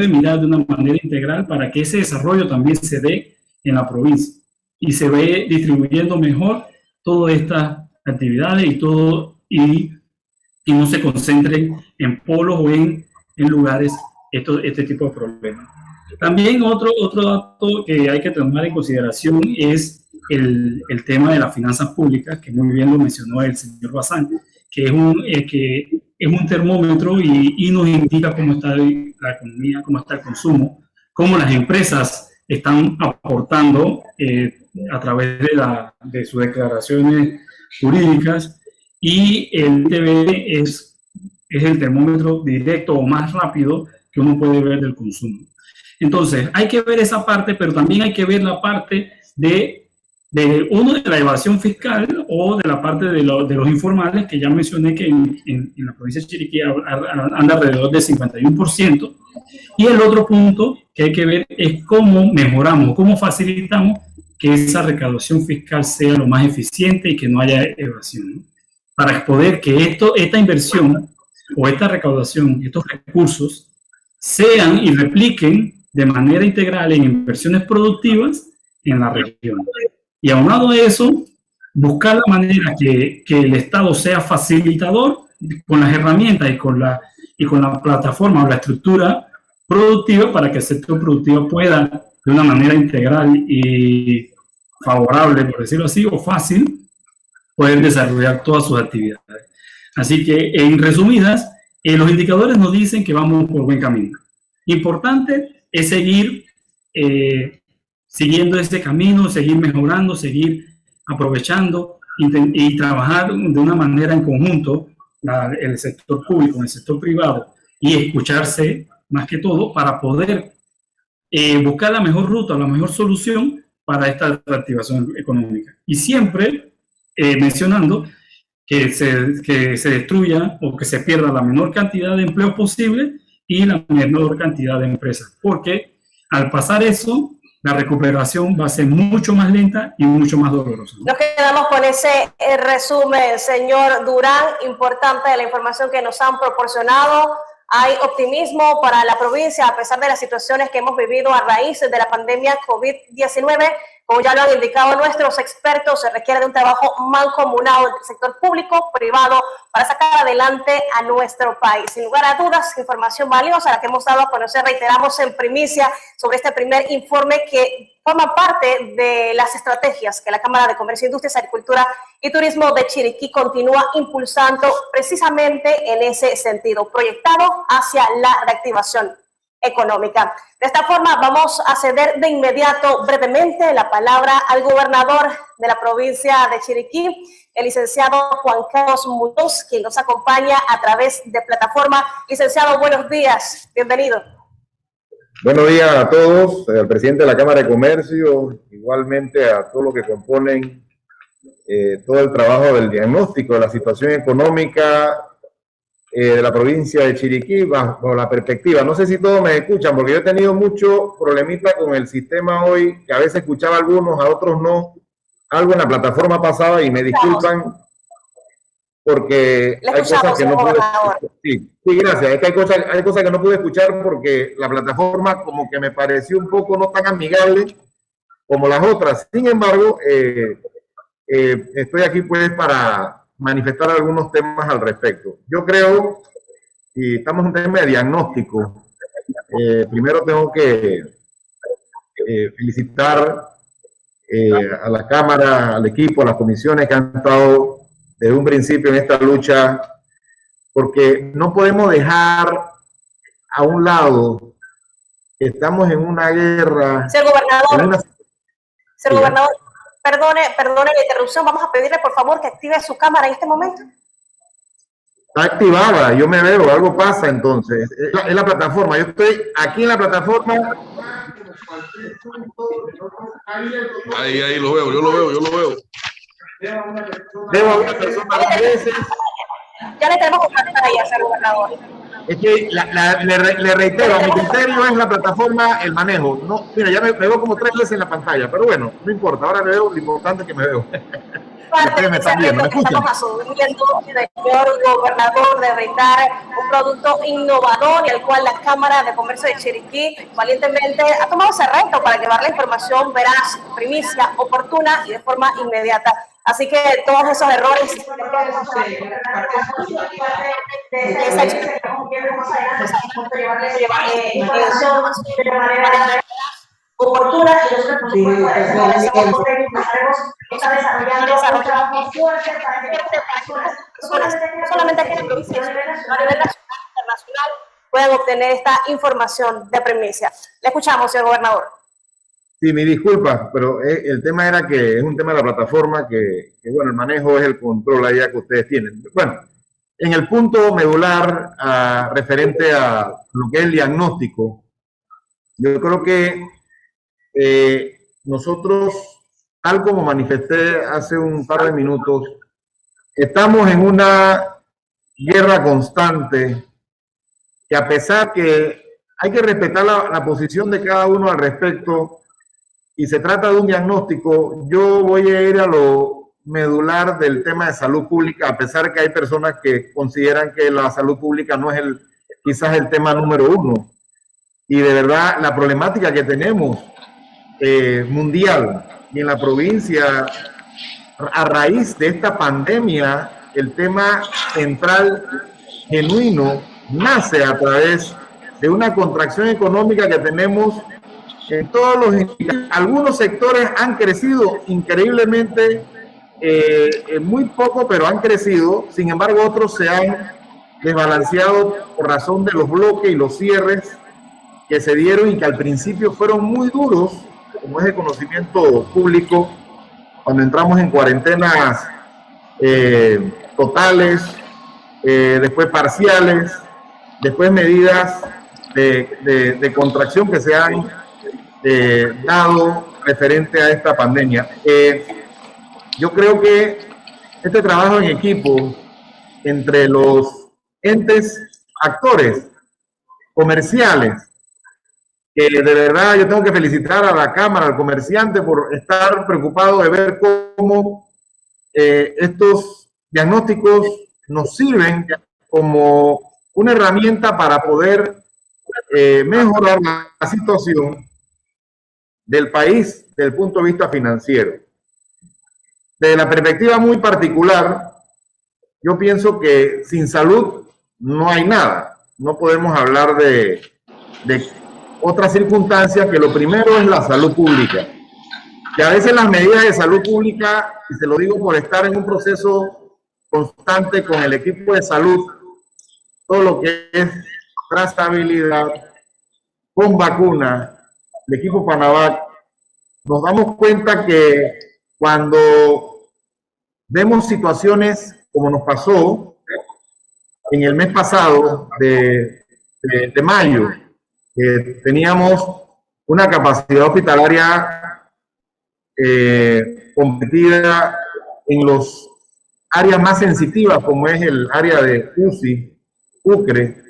mirar de una manera integral para que ese desarrollo también se dé en la provincia y se ve distribuyendo mejor todas estas actividades y no se concentren en polos o en lugares este tipo de problemas. También otro dato que hay que tomar en consideración es el tema de las finanzas públicas, que muy bien lo mencionó el señor Bazán, que es un termómetro y nos indica cómo está la economía, cómo está el consumo, cómo las empresas están aportando a través de sus declaraciones jurídicas, y el TBD es el termómetro directo o más rápido que uno puede ver del consumo. Entonces, hay que ver esa parte, pero también hay que ver la parte de la evasión fiscal o de la parte de los informales, que ya mencioné que en la provincia de Chiriquí anda alrededor del 51%. Y el otro punto que hay que ver es cómo mejoramos, cómo facilitamos que esa recaudación fiscal sea lo más eficiente y que no haya evasión, ¿no? Para poder que esta inversión o esta recaudación, estos recursos, sean y repliquen de manera integral en inversiones productivas en la región. Y aunado a eso, buscar la manera que el Estado sea facilitador con las herramientas y con la plataforma o la estructura productiva, para que el sector productivo pueda, de una manera integral y favorable, por decirlo así, o fácil, poder desarrollar todas sus actividades. Así que, en resumidas, los indicadores nos dicen que vamos por buen camino. Importante es seguir siguiendo este camino, seguir mejorando, seguir aprovechando y trabajar de una manera en conjunto, el sector público, el sector privado, y escucharse más que todo para poder buscar la mejor ruta, la mejor solución para esta reactivación económica. Y siempre mencionando que se destruya o que se pierda la menor cantidad de empleos posible y la menor cantidad de empresas, porque al pasar eso, la recuperación va a ser mucho más lenta y mucho más dolorosa. Nos quedamos con ese resumen, señor Durán, importante de la información que nos han proporcionado. Hay optimismo para la provincia a pesar de las situaciones que hemos vivido a raíz de la pandemia COVID-19. Como ya lo han indicado nuestros expertos, se requiere de un trabajo mancomunado entre el sector público, privado, para sacar adelante a nuestro país. Sin lugar a dudas, información valiosa la que hemos dado a conocer, reiteramos, en primicia sobre este primer informe que forma parte de las estrategias que la Cámara de Comercio, Industrias, Agricultura y Turismo de Chiriquí continúa impulsando precisamente en ese sentido, proyectado hacia la reactivación económica. De esta forma vamos a ceder de inmediato brevemente la palabra al gobernador de la provincia de Chiriquí, el licenciado Juan Carlos Muñoz, quien nos acompaña a través de plataforma. Licenciado, buenos días, bienvenido. Buenos días a todos, al presidente de la Cámara de Comercio, igualmente a todos los que componen todo el trabajo del diagnóstico de la situación económica de la provincia de Chiriquí bajo la perspectiva. No sé si todos me escuchan, porque yo he tenido mucho problemita con el sistema hoy, que a veces escuchaba a algunos, a otros no. Algo en la plataforma pasaba y me disculpan porque hay cosas que no pude escuchar. Sí, gracias. Es que hay cosas que no pude escuchar porque la plataforma como que me pareció un poco no tan amigable como las otras. Sin embargo, estoy aquí pues para manifestar algunos temas al respecto. Yo creo, y estamos en un tema de diagnóstico, primero tengo que felicitar a la Cámara, al equipo, a las comisiones que han estado desde un principio en esta lucha, porque no podemos dejar a un lado que estamos en una guerra. Señor gobernador, perdone la interrupción, vamos a pedirle por favor que active su cámara en este momento. Está activada, yo me veo, algo pasa entonces. Es la plataforma, yo estoy aquí en la plataforma. Ahí lo veo, yo lo veo. Veo a una persona a veces. Ya le tenemos que pasar ahí, señor gobernador. Es que le reitero, a mi criterio es la plataforma, el manejo. No, mira, ya me veo como 3 veces en la pantalla, pero bueno, no importa, ahora me veo, lo importante es que me veo. Ustedes me están viendo, ¿me escuchan? Estamos asumiendo, señor gobernador, de brindar un producto innovador y al cual la Cámara de Comercio de Chiriquí valientemente ha tomado ese reto para llevar la información veraz, primicia, oportuna y de forma inmediata. Así que todos esos errores oportuna y nosotros solamente aquí en la provincia, a nivel nacional, internacional, pueden obtener esta información de primicia. Le escuchamos, señor gobernador. Sí, mi disculpa, pero el tema era que es un tema de la plataforma que bueno, el manejo es el control allá que ustedes tienen. Bueno, en el punto medular referente a lo que es el diagnóstico, yo creo que nosotros, tal como manifesté hace un par de minutos, estamos en una guerra constante que, a pesar que hay que respetar la posición de cada uno al respecto, y se trata de un diagnóstico, yo voy a ir a lo medular del tema de salud pública, a pesar que hay personas que consideran que la salud pública no es quizás el tema número 1. Y de verdad, la problemática que tenemos mundial y en la provincia, a raíz de esta pandemia, el tema central genuino nace a través de una contracción económica que tenemos en todos los indicadores. Algunos sectores han crecido increíblemente, muy poco, pero han crecido. Sin embargo, otros se han desbalanceado por razón de los bloques y los cierres que se dieron y que al principio fueron muy duros, como es el conocimiento público, cuando entramos en cuarentenas totales, después parciales, después medidas de contracción que se han dado referente a esta pandemia. Yo creo que este trabajo en equipo entre los entes actores comerciales, que de verdad yo tengo que felicitar a la Cámara, al comerciante, por estar preocupado de ver cómo estos diagnósticos nos sirven como una herramienta para poder mejorar la situación del país desde el punto de vista financiero. Desde la perspectiva muy particular, yo pienso que sin salud no hay nada. No podemos hablar de otras circunstancias, que lo primero es la salud pública. Que a veces las medidas de salud pública, y se lo digo por estar en un proceso constante con el equipo de salud, todo lo que es trazabilidad, con vacuna, el equipo Panavac, nos damos cuenta que cuando vemos situaciones como nos pasó en el mes pasado de mayo, que teníamos una capacidad hospitalaria competida en los áreas más sensitivas, como es el área de UCI, UCRE.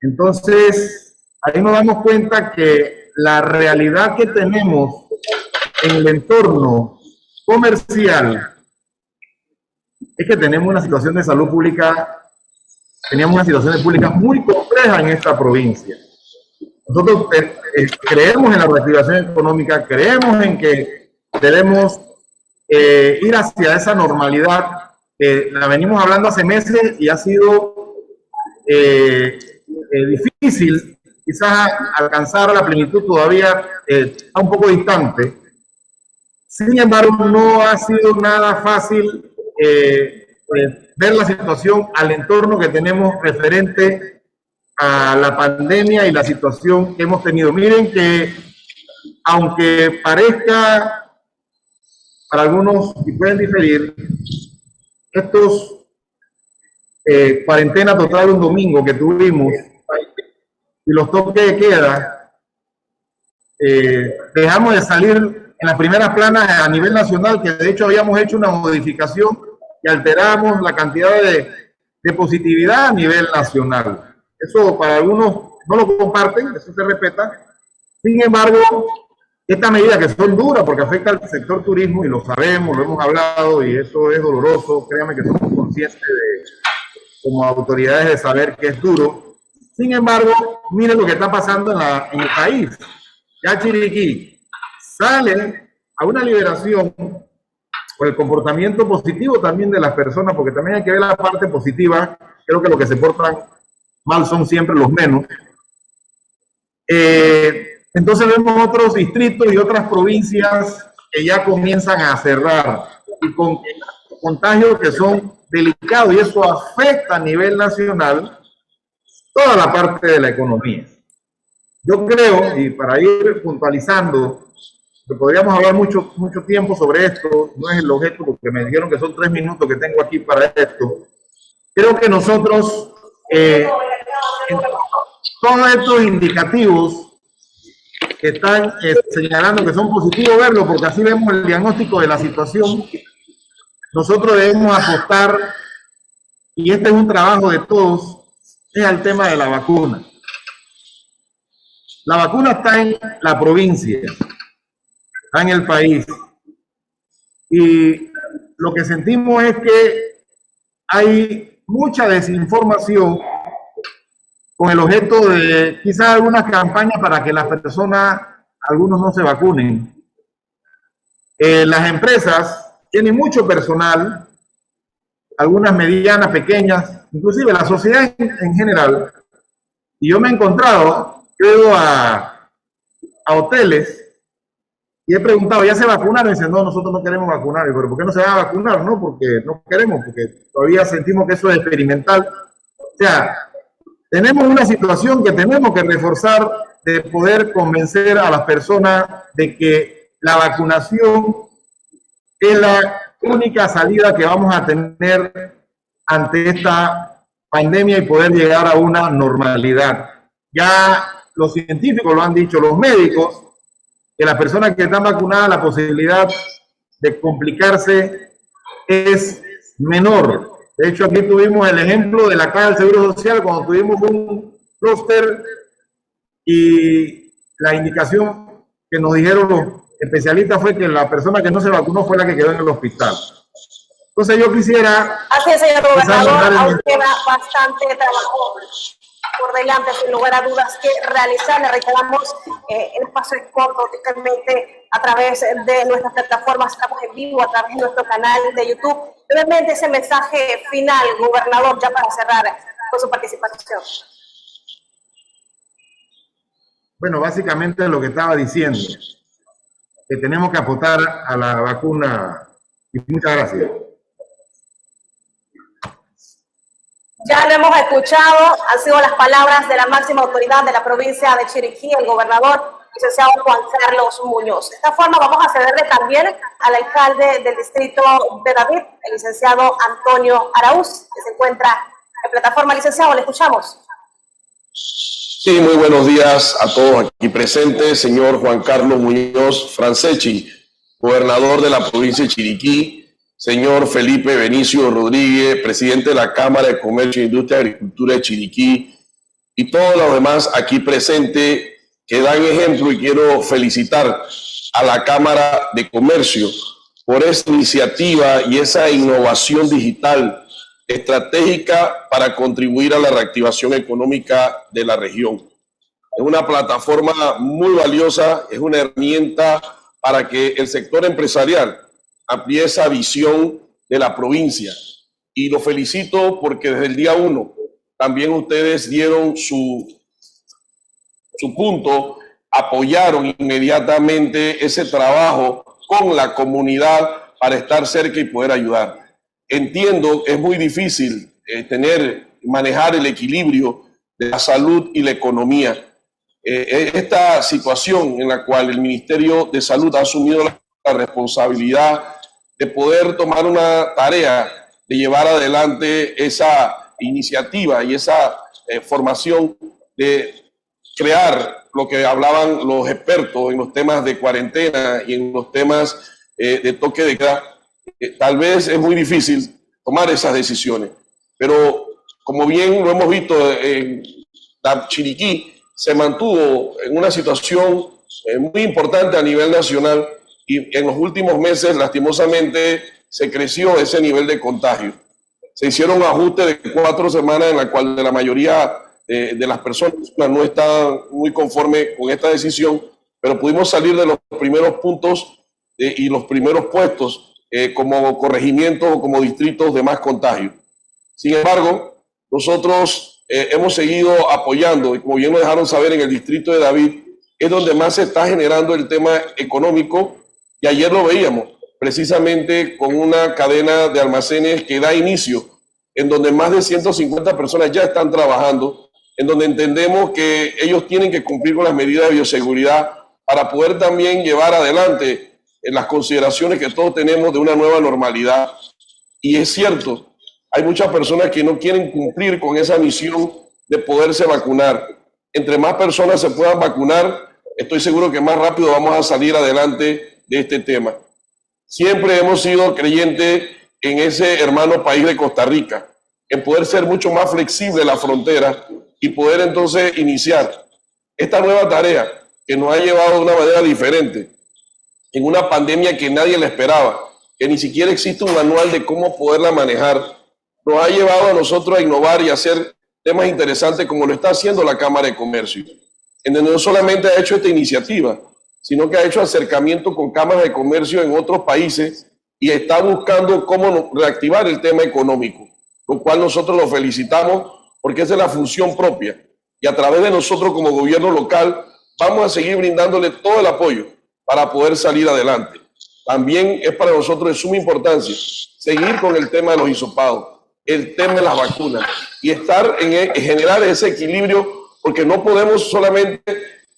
Entonces, ahí nos damos cuenta que la realidad que tenemos en el entorno comercial es que tenemos una situación de salud pública, teníamos una situación de pública muy compleja en esta provincia. Nosotros creemos en la reactivación económica, creemos en que debemos ir hacia esa normalidad. La venimos hablando hace meses y ha sido difícil quizás alcanzar la plenitud, todavía está un poco distante. Sin embargo, no ha sido nada fácil ver la situación al entorno que tenemos referente a la pandemia y la situación que hemos tenido. Miren que, aunque parezca para algunos y pueden diferir, estos cuarentena total un domingo que tuvimos y los toques de queda, dejamos de salir en las primeras planas a nivel nacional, que de hecho habíamos hecho una modificación y alteramos la cantidad de positividad a nivel nacional. Eso para algunos no lo comparten, eso se respeta. Sin embargo, estas medidas que son duras porque afectan al sector turismo, y lo sabemos, lo hemos hablado, y eso es doloroso, créanme que somos conscientes como autoridades de saber que es duro. Sin embargo, miren lo que está pasando en el país. Ya Chiriquí sale a una liberación por el comportamiento positivo también de las personas, porque también hay que ver la parte positiva. Creo que lo que se portan mal son siempre los menos. Entonces vemos otros distritos y otras provincias que ya comienzan a cerrar y con contagios que son delicados, y eso afecta a nivel nacional toda la parte de la economía. Yo creo, y para ir puntualizando, que podríamos hablar mucho tiempo sobre esto, no es el objeto porque me dijeron que son 3 minutos que tengo aquí para esto. Creo que nosotros, todos estos indicativos que están señalando que son positivos, verlo, porque así vemos el diagnóstico de la situación. Nosotros debemos apostar, y este es un trabajo de todos, es al tema de la vacuna. La vacuna está en la provincia, está en el país, y lo que sentimos es que hay mucha desinformación con el objeto de quizás algunas campañas para que las personas, algunos no se vacunen. Las empresas tienen mucho personal, algunas medianas, pequeñas, inclusive la sociedad en general. Y yo me he encontrado, creo, a hoteles y he preguntado, ¿ya se vacunaron? Y dicen, no, nosotros no queremos vacunar. Pero ¿por qué no se va a vacunar? No, porque no queremos, porque todavía sentimos que eso es experimental. O sea, tenemos una situación que tenemos que reforzar, de poder convencer a las personas de que la vacunación es la única salida que vamos a tener ante esta pandemia y poder llegar a una normalidad. Ya los científicos lo han dicho, los médicos, que las personas que están vacunadas, la posibilidad de complicarse es menor. De hecho, aquí tuvimos el ejemplo de la Caja del Seguro Social, cuando tuvimos un clúster y la indicación que nos dijeron los especialistas fue que la persona que no se vacunó fue la que quedó en el hospital. Entonces yo quisiera... Así es, señor gobernador, aún queda bastante trabajo por delante, sin lugar a dudas, que realizar. Le reiteramos, el espacio es corto, totalmente a través de nuestras plataformas, estamos en vivo a través de nuestro canal de YouTube. Brevemente ese mensaje final, gobernador, ya para cerrar con su participación. Bueno, básicamente lo que estaba diciendo, que tenemos que apostar a la vacuna. Y muchas gracias. Ya lo hemos escuchado, han sido las palabras de la máxima autoridad de la provincia de Chiriquí, el gobernador, licenciado Juan Carlos Muñoz. De esta forma vamos a cederle también al alcalde del distrito de David, el licenciado Antonio Araúz, que se encuentra en plataforma. Licenciado, le escuchamos. Sí, muy buenos días a todos aquí presentes. Señor Juan Carlos Muñoz Francechi, gobernador de la provincia de Chiriquí. Señor Felipe Benicio Rodríguez, presidente de la Cámara de Comercio, Industria y Agricultura de Chiriquí. Y todos los demás aquí presentes que dan ejemplo, y quiero felicitar a la Cámara de Comercio por esta iniciativa y esa innovación digital estratégica para contribuir a la reactivación económica de la región. Es una plataforma muy valiosa, es una herramienta para que el sector empresarial amplíe esa visión de la provincia. Y lo felicito porque desde el día 1 también ustedes dieron su punto, apoyaron inmediatamente ese trabajo con la comunidad para estar cerca y poder ayudar. Entiendo, es muy difícil manejar el equilibrio de la salud y la economía. Esta situación en la cual el Ministerio de Salud ha asumido la responsabilidad de poder tomar una tarea de llevar adelante esa iniciativa y esa formación de crear lo que hablaban los expertos en los temas de cuarentena y en los temas de toque de queda. Tal vez es muy difícil tomar esas decisiones, pero como bien lo hemos visto en Chiriquí, se mantuvo en una situación muy importante a nivel nacional y en los últimos meses, lastimosamente, se creció ese nivel de contagio. Se hicieron ajustes de 4 semanas en la cual la mayoría de las personas no estaban muy conformes con esta decisión, pero pudimos salir de los primeros puntos y los primeros puestos como corregimientos o como distritos de más contagio. Sin embargo, nosotros hemos seguido apoyando, y como bien lo dejaron saber, en el distrito de David es donde más se está generando el tema económico, y ayer lo veíamos precisamente con una cadena de almacenes que da inicio, en donde más de 150 personas ya están trabajando, en donde entendemos que ellos tienen que cumplir con las medidas de bioseguridad para poder también llevar adelante las consideraciones que todos tenemos de una nueva normalidad. Y es cierto, hay muchas personas que no quieren cumplir con esa misión de poderse vacunar. Entre más personas se puedan vacunar, estoy seguro que más rápido vamos a salir adelante de este tema. Siempre hemos sido creyentes en ese hermano país de Costa Rica, en poder ser mucho más flexible la frontera y poder entonces iniciar esta nueva tarea que nos ha llevado de una manera diferente en una pandemia que nadie la esperaba, que ni siquiera existe un manual de cómo poderla manejar. Nos ha llevado a nosotros a innovar y a hacer temas interesantes como lo está haciendo la Cámara de Comercio, en donde no solamente ha hecho esta iniciativa, sino que ha hecho acercamiento con cámaras de comercio en otros países y está buscando cómo reactivar el tema económico, lo cual nosotros lo felicitamos porque esa es la función propia. Y a través de nosotros como gobierno local vamos a seguir brindándole todo el apoyo para poder salir adelante. También es para nosotros de suma importancia seguir con el tema de los hisopados, el tema de las vacunas y estar en generar ese equilibrio, porque no podemos solamente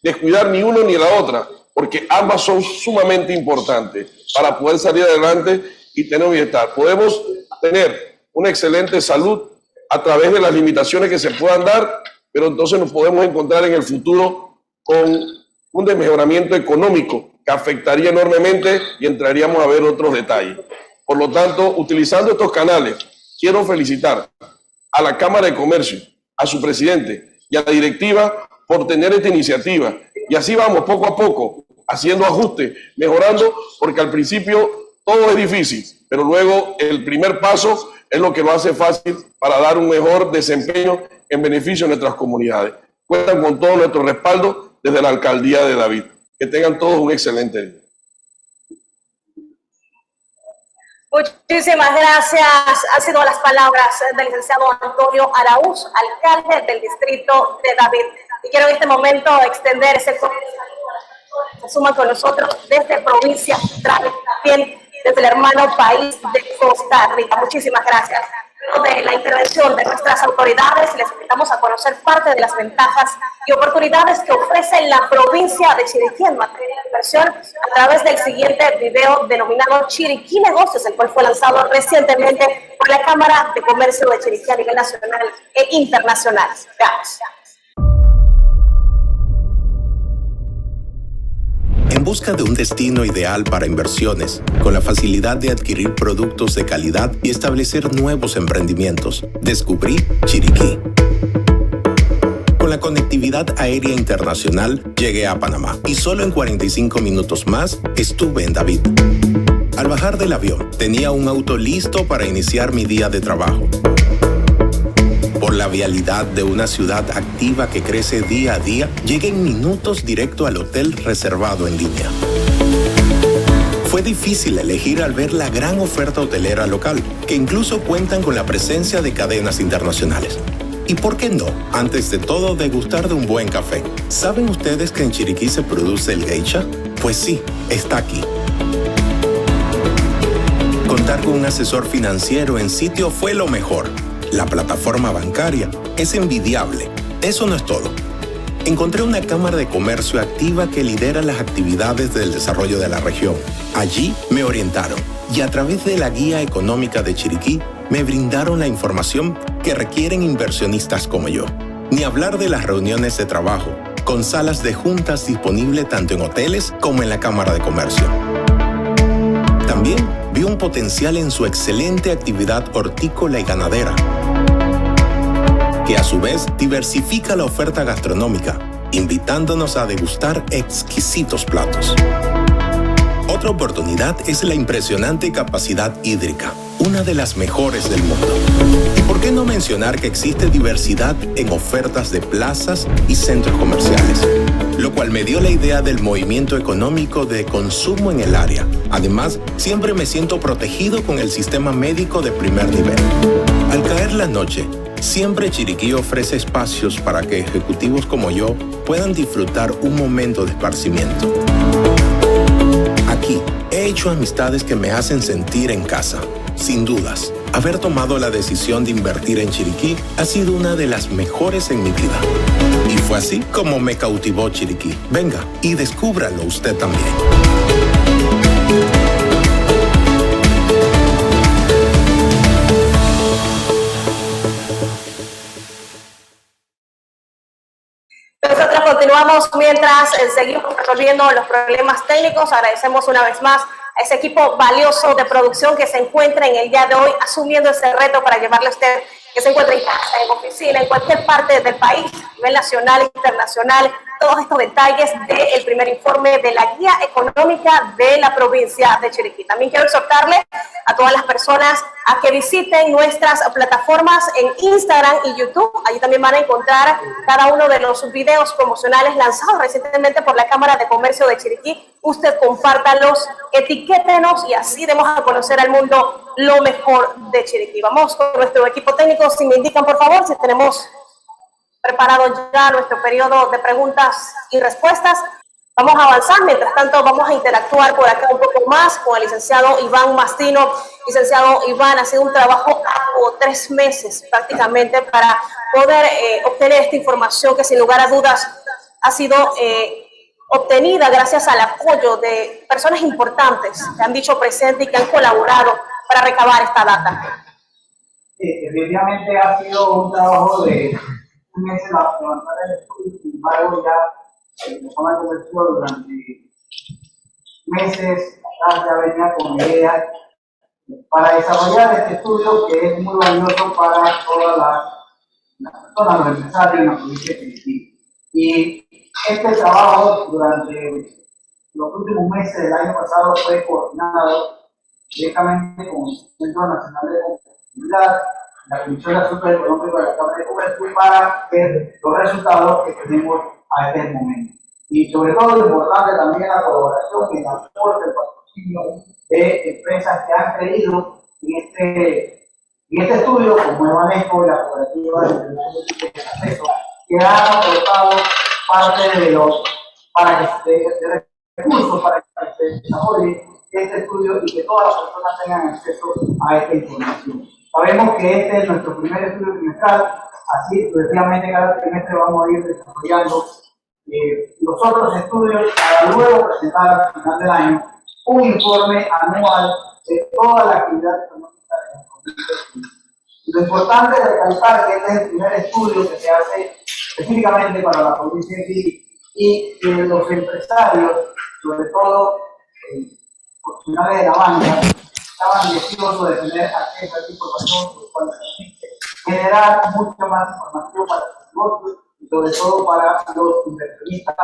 descuidar ni uno ni la otra, porque ambas son sumamente importantes para poder salir adelante y tener bienestar. Podemos tener una excelente salud a través de las limitaciones que se puedan dar, pero entonces nos podemos encontrar en el futuro con un desmejoramiento económico que afectaría enormemente y entraríamos a ver otros detalles. Por lo tanto, utilizando estos canales, quiero felicitar a la Cámara de Comercio, a su presidente y a la directiva por tener esta iniciativa. Y así vamos poco a poco, haciendo ajustes, mejorando, porque al principio todo es difícil, pero luego el primer paso es lo que lo hace fácil para dar un mejor desempeño en beneficio de nuestras comunidades. Cuentan con todo nuestro respaldo desde la Alcaldía de David. Que tengan todos un excelente día. Muchísimas gracias. Han sido las palabras del licenciado Antonio Araúz, alcalde del distrito de David. Y quiero en este momento extender ese se suman con nosotros desde provincia central, también desde el hermano país de Costa Rica. Muchísimas gracias. de la intervención de nuestras autoridades, les invitamos a conocer parte de las ventajas y oportunidades que ofrece la provincia de Chiriquí en materia de inversión a través del siguiente video denominado Chiriquí Negocios, el cual fue lanzado recientemente por la Cámara de Comercio de Chiriquí a nivel nacional e internacional. Veamos. En busca de un destino ideal para inversiones, con la facilidad de adquirir productos de calidad y establecer nuevos emprendimientos, descubrí Chiriquí. Con la conectividad aérea internacional, llegué a Panamá y solo en 45 minutos más estuve en David. Al bajar del avión, tenía un auto listo para iniciar mi día de trabajo. Por la vialidad de una ciudad activa que crece día a día, llegué en minutos directo al hotel reservado en línea. Fue difícil elegir al ver la gran oferta hotelera local, que incluso cuentan con la presencia de cadenas internacionales. ¿Y por qué no? Antes de todo, degustar de un buen café. ¿Saben ustedes que en Chiriquí se produce el geisha? Pues sí, está aquí. Contar con un asesor financiero en sitio fue lo mejor. La plataforma bancaria es envidiable. Eso no es todo. Encontré una cámara de comercio activa que lidera las actividades del desarrollo de la región. Allí me orientaron y a través de la guía económica de Chiriquí me brindaron la información que requieren inversionistas como yo. Ni hablar de las reuniones de trabajo, con salas de juntas disponibles tanto en hoteles como en la Cámara de Comercio. También vi un potencial en su excelente actividad hortícola y ganadera, que a su vez diversifica la oferta gastronómica, invitándonos a degustar exquisitos platos. Otra oportunidad es la impresionante capacidad hídrica, una de las mejores del mundo. ¿Y por qué no mencionar que existe diversidad en ofertas de plazas y centros comerciales? Lo cual me dio la idea del movimiento económico de consumo en el área. Además, siempre me siento protegido con el sistema médico de primer nivel. Al caer la noche, siempre Chiriquí ofrece espacios para que ejecutivos como yo puedan disfrutar un momento de esparcimiento. Aquí he hecho amistades que me hacen sentir en casa. Sin dudas, haber tomado la decisión de invertir en Chiriquí ha sido una de las mejores en mi vida. Y fue así como me cautivó Chiriquí. Venga y descúbralo usted también. Nosotros continuamos mientras seguimos resolviendo los problemas técnicos. Agradecemos una vez más a ese equipo valioso de producción que se encuentra en el día de hoy asumiendo ese reto para llevarle a usted, que se encuentra en casa, en oficina, en cualquier parte del país, a nivel nacional e internacional, todos estos detalles del primer informe de la guía económica de la provincia de Chiriquí. También quiero exhortarle a todas las personas a que visiten nuestras plataformas en Instagram y YouTube. Allí también van a encontrar cada uno de los videos promocionales lanzados recientemente por la Cámara de Comercio de Chiriquí. Usted compártalos, etiquétenos y así demos a conocer al mundo lo mejor de Chiriquí. Vamos con nuestro equipo técnico. Si me indican, por favor, si tenemos preparado ya nuestro periodo de preguntas y respuestas. Vamos a avanzar, mientras tanto vamos a interactuar por acá un poco más con el licenciado Iván Mastino. Licenciado Iván, ha sido un trabajo arduo, 3 meses prácticamente para poder obtener esta información que sin lugar a dudas ha sido obtenida gracias al apoyo de personas importantes que han dicho presente y que han colaborado para recabar esta data. Definitivamente ha sido un trabajo de un mes levantar el estudio, sin embargo ya la Cámara de Comercio durante meses atrás ya venía con la idea para desarrollar este estudio que es muy valioso para todas las personas, los empresarios en la provincia de Chiriquí. Y este trabajo durante los últimos meses del año pasado fue coordinado directamente con el Centro Nacional de Competitividad, la Comisión de Asuntos Económicos de la Cámara de Comercio, para ver los resultados que tenemos a este momento. Y sobre todo lo importante también la colaboración y el aporte, el patrocinio de empresas que han creído en este estudio, como Evanesco y la cooperativa de acceso, que han aportado parte de los recursos para que se desarrolle este estudio y que todas las personas tengan acceso a esta información. Sabemos que este es nuestro primer estudio trimestral, así sucesivamente cada trimestre vamos a ir desarrollando los otros estudios para luego presentar al final del año un informe anual de toda la actividad económica de la provincia. Lo importante es recalcar que este es el primer estudio que se hace específicamente para la provincia de Chiriquí y que los empresarios, sobre todo profesionales de la banca, estaban deseosos de tener acceso a esta información, por lo cual generar mucha más información para los negocios y sobre todo para los inversionistas,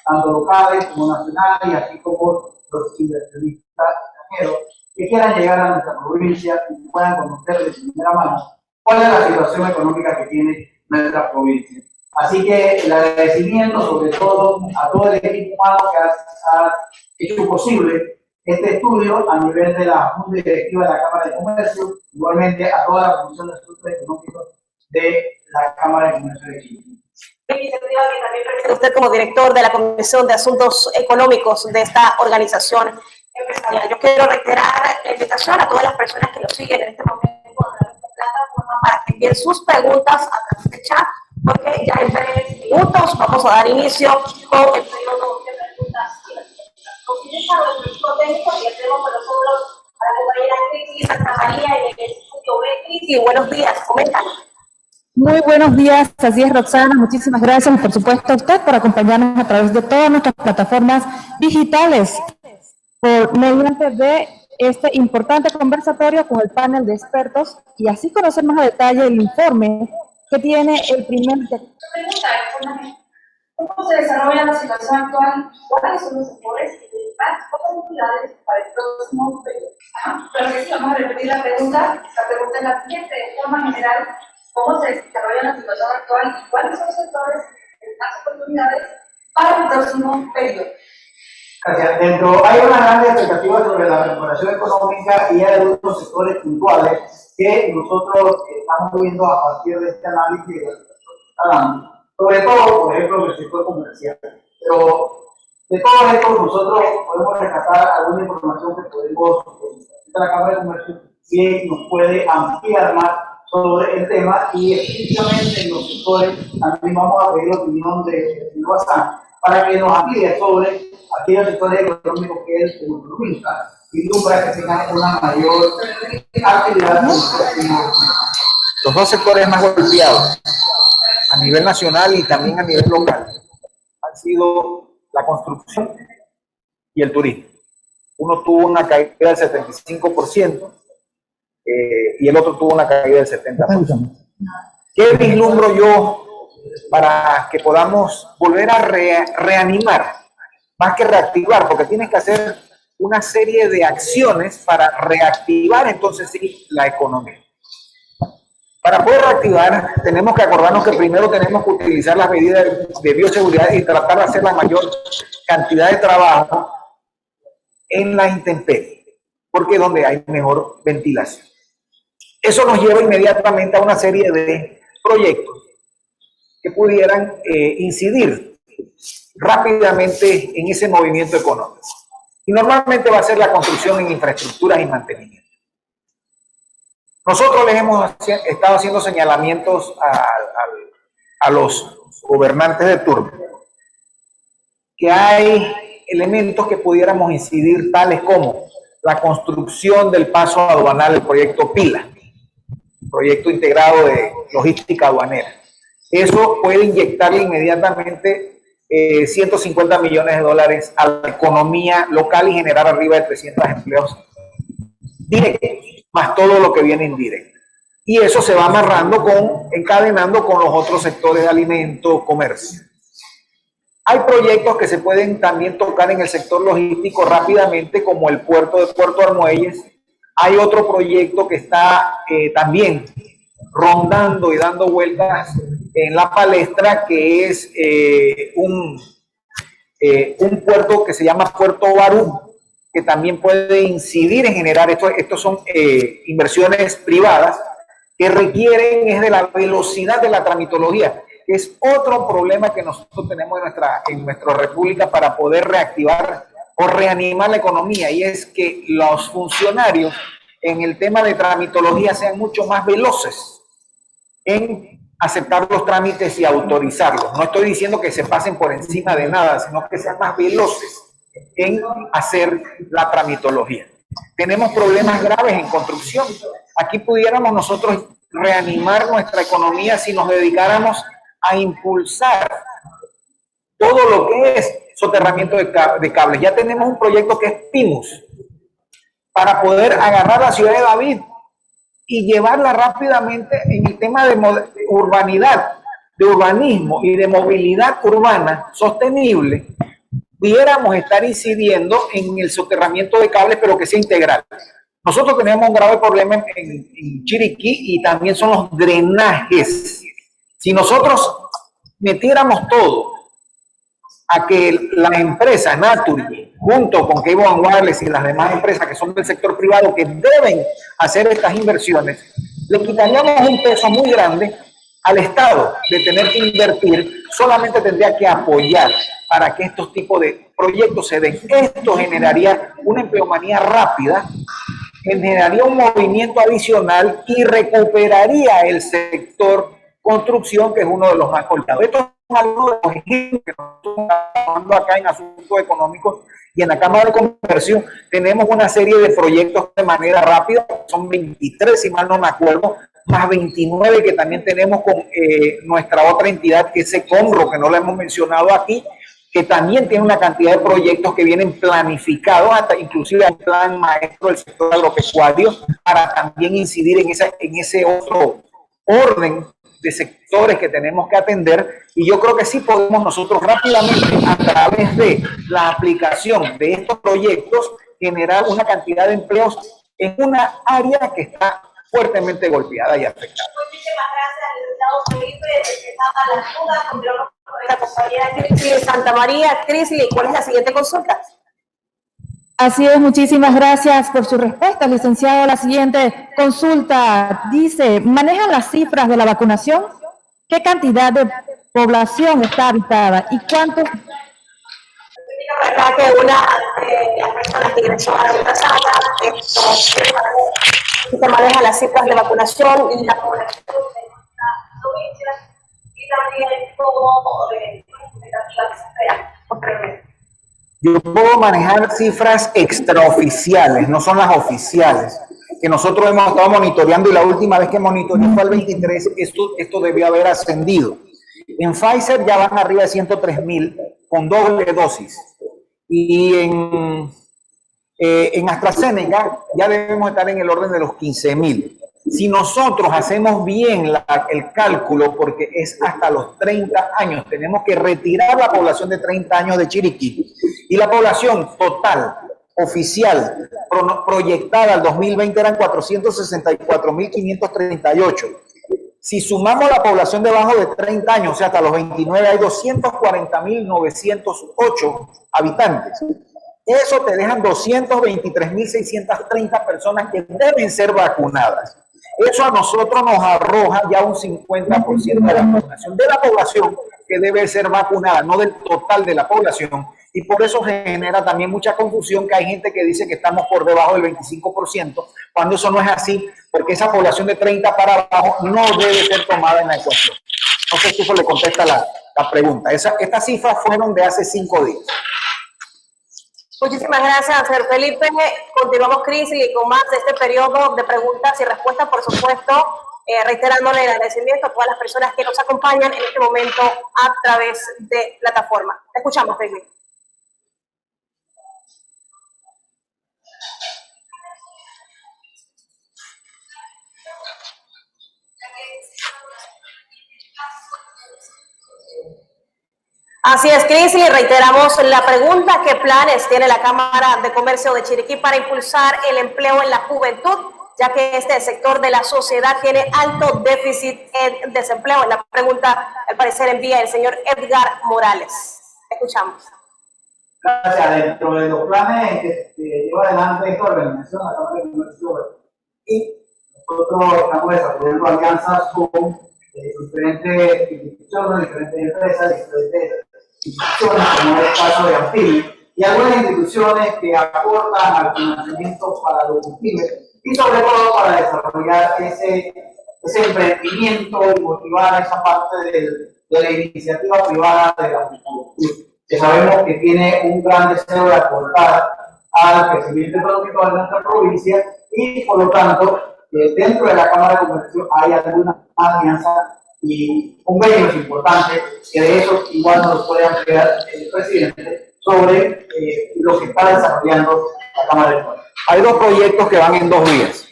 tanto locales como nacionales, y así como los inversionistas extranjeros que quieran llegar a nuestra provincia y puedan conocer de primera mano cuál es la situación económica que tiene nuestra provincia. Así que el agradecimiento sobre todo a todo el equipo humano que ha hecho posible este estudio a nivel de la Junta Directiva de la Cámara de Comercio, igualmente a toda la Comisión de Asuntos Económicos de la Cámara de Comercio de Chile. Iniciativa que también presenta usted como director de la Comisión de Asuntos Económicos de esta organización empresarial. Yo quiero reiterar la invitación a todas las personas que lo siguen en este momento a través de la plataforma para que envíen sus preguntas a través de chat, porque ya en breves minutos vamos a dar inicio con el periodo de preguntas y respuestas. Comienza nuestro equipo técnico y tenemos con nosotros a la compañera Cristi Santa María en el estudio B. Cristi, buenos días, coméntanos. Muy buenos días, así es Roxana, muchísimas gracias y por supuesto a usted por acompañarnos a través de todas nuestras plataformas digitales mediante de este importante conversatorio con el panel de expertos y así conocer más a detalle el informe que tiene el primer... ¿Cómo se desarrolla la situación actual? ¿Cuáles son los sectores y las oportunidades para el próximo periodo? Pero que sí, vamos a repetir la pregunta es la siguiente, de forma general. ¿Cómo se desarrolla la situación actual y cuáles son los sectores y las oportunidades para el próximo periodo? Gracias. Hay una gran expectativa sobre la recuperación económica y hay algunos sectores puntuales que nosotros estamos viendo a partir de este análisis de la situación que está dando. Sobre todo, por ejemplo, el sector comercial. Pero de todo esto nosotros podemos rescatar alguna información que podemos de la Cámara de Comercio que nos puede ampliar más sobre el tema y específicamente en los sectores también vamos a pedir la opinión de Bazán para que nos amplíe sobre aquellos sectores económicos que él como economista vislumbra que tengan una mayor actividad. Los dos sectores más golpeados a nivel nacional y también a nivel local han sido la construcción y el turismo. Uno tuvo una caída del 75%, y el otro tuvo una caída del 70%. ¿Qué vislumbro yo para que podamos volver a reanimar, más que reactivar? Porque tienes que hacer una serie de acciones para reactivar entonces sí la economía. Para poder reactivar tenemos que acordarnos que primero tenemos que utilizar las medidas de bioseguridad y tratar de hacer la mayor cantidad de trabajo en la intemperie, porque es donde hay mejor ventilación. Eso nos lleva inmediatamente a una serie de proyectos que pudieran incidir rápidamente en ese movimiento económico. Y normalmente va a ser la construcción en infraestructuras y mantenimiento. Nosotros les hemos estado haciendo señalamientos a los gobernantes de turno que hay elementos que pudiéramos incidir, tales como la construcción del paso aduanal, el proyecto PILA, proyecto integrado de logística aduanera. Eso puede inyectarle inmediatamente 150 millones de dólares a la economía local y generar arriba de 300 empleos directos, más todo lo que viene indirecto. Y eso se va amarrando encadenando con los otros sectores de alimentos, comercio. Hay proyectos que se pueden también tocar en el sector logístico rápidamente, como el puerto de Puerto Armuelles. Hay otro proyecto que está también rondando y dando vueltas en la palestra, que es un puerto que se llama Puerto Barú, que también puede incidir en generar, estos son inversiones privadas que requieren es de la velocidad de la tramitología, que es otro problema que nosotros tenemos en nuestra república para poder reactivar o reanimar la economía, y es que los funcionarios en el tema de tramitología sean mucho más veloces en aceptar los trámites y autorizarlos. No estoy diciendo que se pasen por encima de nada, sino que sean más veloces en hacer la tramitología. Tenemos problemas graves en construcción. Aquí pudiéramos nosotros reanimar nuestra economía si nos dedicáramos a impulsar todo lo que es soterramiento de cables. Ya tenemos un proyecto que es PIMUS, para poder agarrar la ciudad de David y llevarla rápidamente en el tema de urbanidad, de urbanismo y de movilidad urbana sostenible. Pudiéramos estar incidiendo en el soterramiento de cables, pero que sea integral. Nosotros tenemos un grave problema en Chiriquí y también son los drenajes. Si nosotros metiéramos todo a que la empresa Naturgy, junto con Cable & Wireless y las demás empresas que son del sector privado que deben hacer estas inversiones, le quitaríamos un peso muy grande al Estado de tener que invertir. Solamente tendría que apoyar para que estos tipos de proyectos se den. Esto generaría una empleomanía rápida, generaría un movimiento adicional y recuperaría el sector construcción, que es uno de los más golpeados. Esto es algunos de los ejemplos que nosotros estamos trabajando acá en asuntos económicos, y en la Cámara de Comercio tenemos una serie de proyectos de manera rápida. Son 23, si mal no me acuerdo, más 29 que también tenemos con nuestra otra entidad, que es Econro, que no la hemos mencionado aquí, que también tiene una cantidad de proyectos que vienen planificados, hasta inclusive el plan maestro del sector agropecuario, para también incidir en ese otro orden de sectores que tenemos que atender. Y yo creo que sí podemos nosotros rápidamente, a través de la aplicación de estos proyectos, generar una cantidad de empleos en una área que está fuertemente golpeada y afectada. Muchísimas gracias, licenciado Felipe. Despejada las dudas, continuamos con la compañera Crisley de Santa María. Crisley, ¿cuál es la siguiente consulta? Así es, muchísimas gracias por su respuesta, licenciado. La siguiente consulta dice, ¿manejan las cifras de la vacunación? ¿Qué cantidad de población está habitada y cuántos? ¿Verdad que una de las personas que ingresó a la sala se maneja las cifras de vacunación y la población de nuestras provincias y también cómo expectativas se esperan? Yo puedo manejar cifras extraoficiales, no son las oficiales, que nosotros hemos estado monitoreando, y la última vez que monitoreé fue el 23, esto debió haber ascendido. En Pfizer ya van arriba de 103,000 con doble dosis, y en AstraZeneca ya debemos estar en el orden de los 15,000. Si nosotros hacemos bien el cálculo, porque es hasta los 30 años, tenemos que retirar la población de 30 años de Chiriquí, y la población total, oficial, proyectada al 2020 eran 464,538. Si sumamos la población debajo de 30 años, o sea, hasta los 29, hay 240,908 habitantes. Eso te dejan 223,630 personas que deben ser vacunadas. Eso a nosotros nos arroja ya un 50% de la vacunación de la población que debe ser vacunada, no del total de la población. Y por eso genera también mucha confusión, que hay gente que dice que estamos por debajo del 25%, cuando eso no es así, porque esa población de 30 para abajo no debe ser tomada en la ecuación. No sé si eso le contesta la pregunta. Estas cifras fueron de hace 5 días. Muchísimas gracias, señor Felipe. Continuamos, Crisley, con más de este periodo de preguntas y respuestas, por supuesto, reiterándole el agradecimiento a todas las personas que nos acompañan en este momento a través de plataforma. Te escuchamos, Crisley. Así es, Crisley, reiteramos la pregunta: ¿qué planes tiene la Cámara de Comercio de Chiriquí para impulsar el empleo en la juventud, ya que este sector de la sociedad tiene alto déficit en desempleo? Es la pregunta, al parecer, envía el señor Edgar Morales. Escuchamos. Gracias. Dentro de los planes que lleva adelante esta organización, la Cámara de Comercio, y nosotros estamos desarrollando alianzas con diferentes instituciones, diferentes empresas, diferentes instituciones, como es el caso de Antil, y algunas instituciones que aportan al financiamiento para los pymes, y sobre todo para desarrollar ese emprendimiento y motivar esa parte de la iniciativa privada de la juventud, que sabemos que tiene un gran deseo de aportar al crecimiento económico de nuestra provincia y por lo tanto dentro de la Cámara de Comercio hay algunas alianzas y convenios importantes que de eso igual nos puede ampliar el presidente sobre lo que está desarrollando la Cámara de Comercio. Hay dos proyectos que van en dos vías.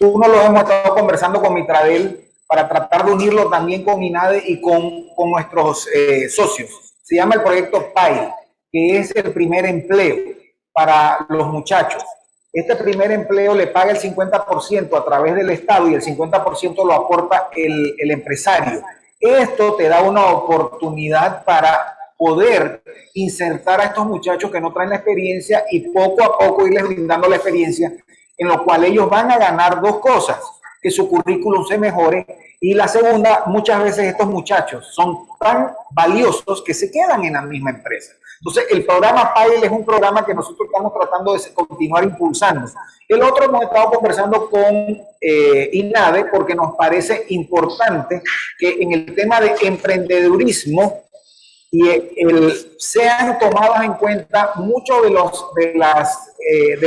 Uno lo hemos estado conversando con Mitradel para tratar de unirlo también con INADE y con nuestros socios. Se llama el proyecto PAI, que es el primer empleo para los muchachos. Este primer empleo le paga el 50% a través del Estado y el 50% lo aporta el empresario. Esto te da una oportunidad para poder insertar a estos muchachos que no traen la experiencia y poco a poco irles brindando la experiencia, en lo cual ellos van a ganar dos cosas: que su currículum se mejore, y la segunda, muchas veces estos muchachos son tan valiosos que se quedan en la misma empresa. Entonces, el programa PAIL es un programa que nosotros estamos tratando de continuar impulsando. El otro hemos estado conversando con INADE porque nos parece importante que en el tema de emprendedurismo sean tomados en cuenta muchos de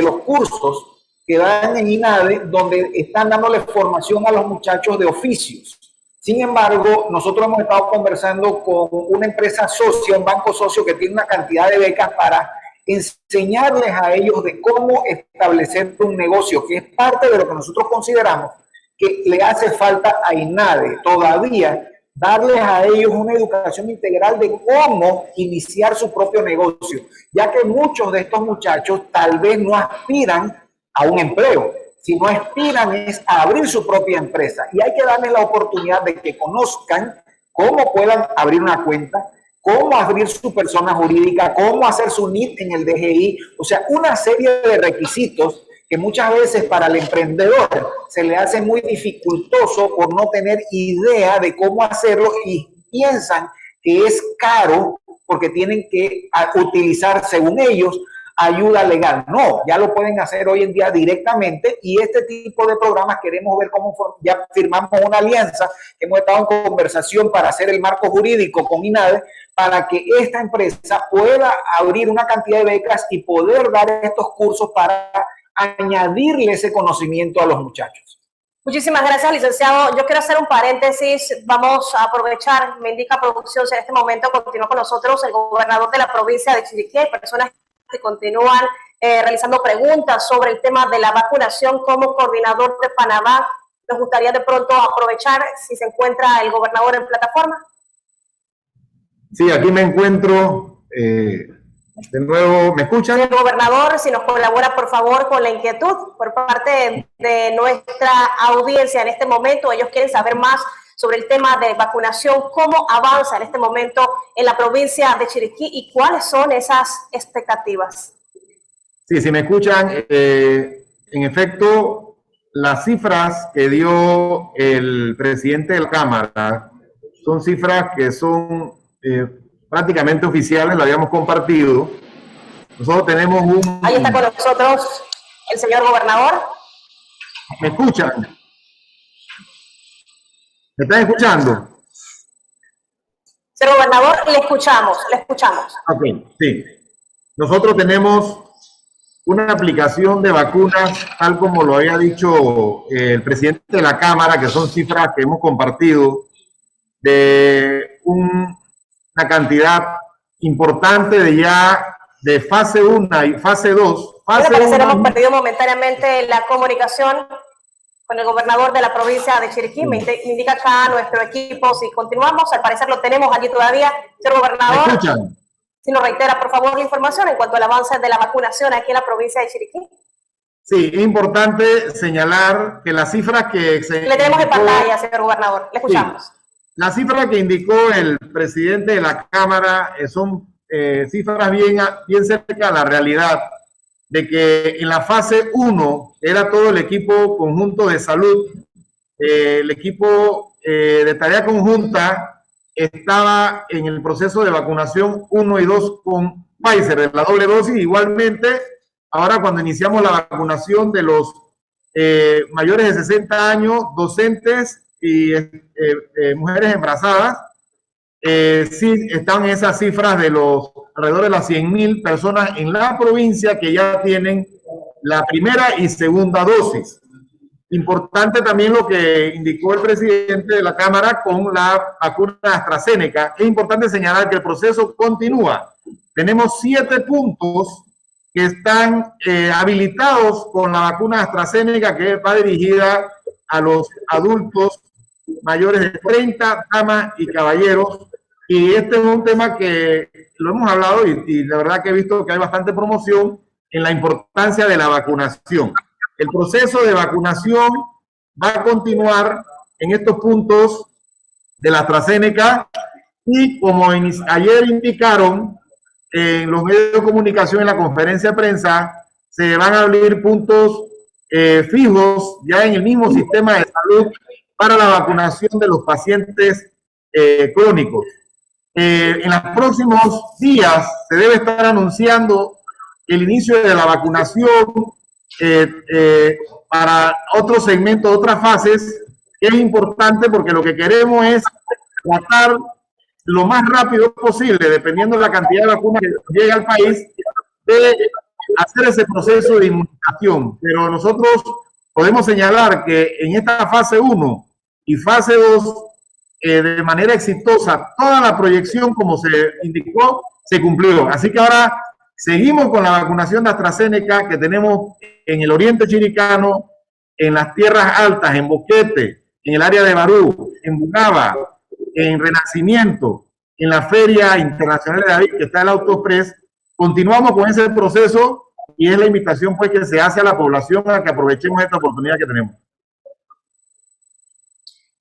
los cursos que dan en INADE, donde están dándole formación a los muchachos de oficios. Sin embargo, nosotros hemos estado conversando con una empresa socia, un banco socio que tiene una cantidad de becas para enseñarles a ellos de cómo establecer un negocio, que es parte de lo que nosotros consideramos que le hace falta a INADE todavía, darles a ellos una educación integral de cómo iniciar su propio negocio, ya que muchos de estos muchachos tal vez no aspiran a un empleo, sino aspiran es a abrir su propia empresa, y hay que darles la oportunidad de que conozcan cómo puedan abrir una cuenta, cómo abrir su persona jurídica, cómo hacer su NIT en el DGI, o sea, una serie de requisitos que muchas veces para el emprendedor se le hace muy dificultoso por no tener idea de cómo hacerlo y piensan que es caro porque tienen que utilizar, según ellos, ayuda legal. No, ya lo pueden hacer hoy en día directamente, y este tipo de programas queremos ver cómo ya firmamos una alianza, hemos estado en conversación para hacer el marco jurídico con INADE para que esta empresa pueda abrir una cantidad de becas y poder dar estos cursos para añadirle ese conocimiento a los muchachos. Muchísimas gracias, licenciado. Yo quiero hacer un paréntesis. Vamos a aprovechar, me indica producción, si en este momento continúa con nosotros el gobernador de la provincia de Chiriquí. Hay personas que continúan realizando preguntas sobre el tema de la vacunación. Como coordinador de Panamá, nos gustaría de pronto aprovechar si se encuentra el gobernador en plataforma. Sí, aquí me encuentro. De nuevo, ¿me escuchan? Señor gobernador, si nos colabora por favor con la inquietud por parte de nuestra audiencia en este momento. Ellos quieren saber más sobre el tema de vacunación, cómo avanza en este momento en la provincia de Chiriquí y cuáles son esas expectativas. Sí, si me escuchan, en efecto, las cifras que dio el presidente de la Cámara son cifras que son prácticamente oficiales, lo habíamos compartido. Nosotros tenemos un... Ahí está con nosotros el señor gobernador. ¿Me escuchan? ¿Me están escuchando? Señor gobernador, le escuchamos, le escuchamos. Ok, sí. Nosotros tenemos una aplicación de vacunas, tal como lo había dicho el presidente de la Cámara, que son cifras que hemos compartido, de una cantidad importante de fase 1 y fase 2. Al parecer hemos perdido momentáneamente la comunicación con el gobernador de la provincia de Chiriquí. Me indica acá nuestro equipo si continuamos. Al parecer lo tenemos allí todavía. Señor gobernador, ¿me escuchan? Si nos reitera, por favor, la información en cuanto al avance de la vacunación aquí en la provincia de Chiriquí. Sí, es importante señalar que las cifras que... Le tenemos en pantalla, señor gobernador. Le escuchamos. Sí. Las cifras que indicó el presidente de la Cámara son cifras bien cerca de la realidad, de que en la fase 1 era todo el equipo conjunto de salud, el equipo de tarea conjunta estaba en el proceso de vacunación 1 y 2 con Pfizer, de la doble dosis. Igualmente, ahora cuando iniciamos la vacunación de los mayores de 60 años, docentes y mujeres embarazadas. Sí están esas cifras de los alrededor de las 100.000 personas en la provincia que ya tienen la primera y segunda dosis. Importante también lo que indicó el presidente de la Cámara con la vacuna AstraZeneca. Es importante señalar que el proceso continúa. Tenemos 7 puntos que están habilitados con la vacuna AstraZeneca, que va dirigida a los adultos mayores de 30, damas y caballeros. Y este es un tema que lo hemos hablado y la verdad que he visto que hay bastante promoción en la importancia de la vacunación. El proceso de vacunación va a continuar en estos puntos de la AstraZeneca y como ayer indicaron en los medios de comunicación en la conferencia de prensa, se van a abrir puntos fijos ya en el mismo sistema de salud para la vacunación de los pacientes crónicos. En los próximos días se debe estar anunciando el inicio de la vacunación para otro segmento, otras fases, que es importante porque lo que queremos es tratar lo más rápido posible, dependiendo de la cantidad de vacunas que llegue al país, de hacer ese proceso de inmunización. Pero nosotros podemos señalar que en esta fase 1 y fase 2, de manera exitosa, toda la proyección, como se indicó, se cumplió. Así que ahora seguimos con la vacunación de AstraZeneca que tenemos en el oriente chiricano, en las tierras altas, en Boquete, en el área de Barú, en Bucaba, en Renacimiento, en la Feria Internacional de David, que está el Autoexpress. Continuamos con ese proceso y es la invitación pues que se hace a la población a que aprovechemos esta oportunidad que tenemos.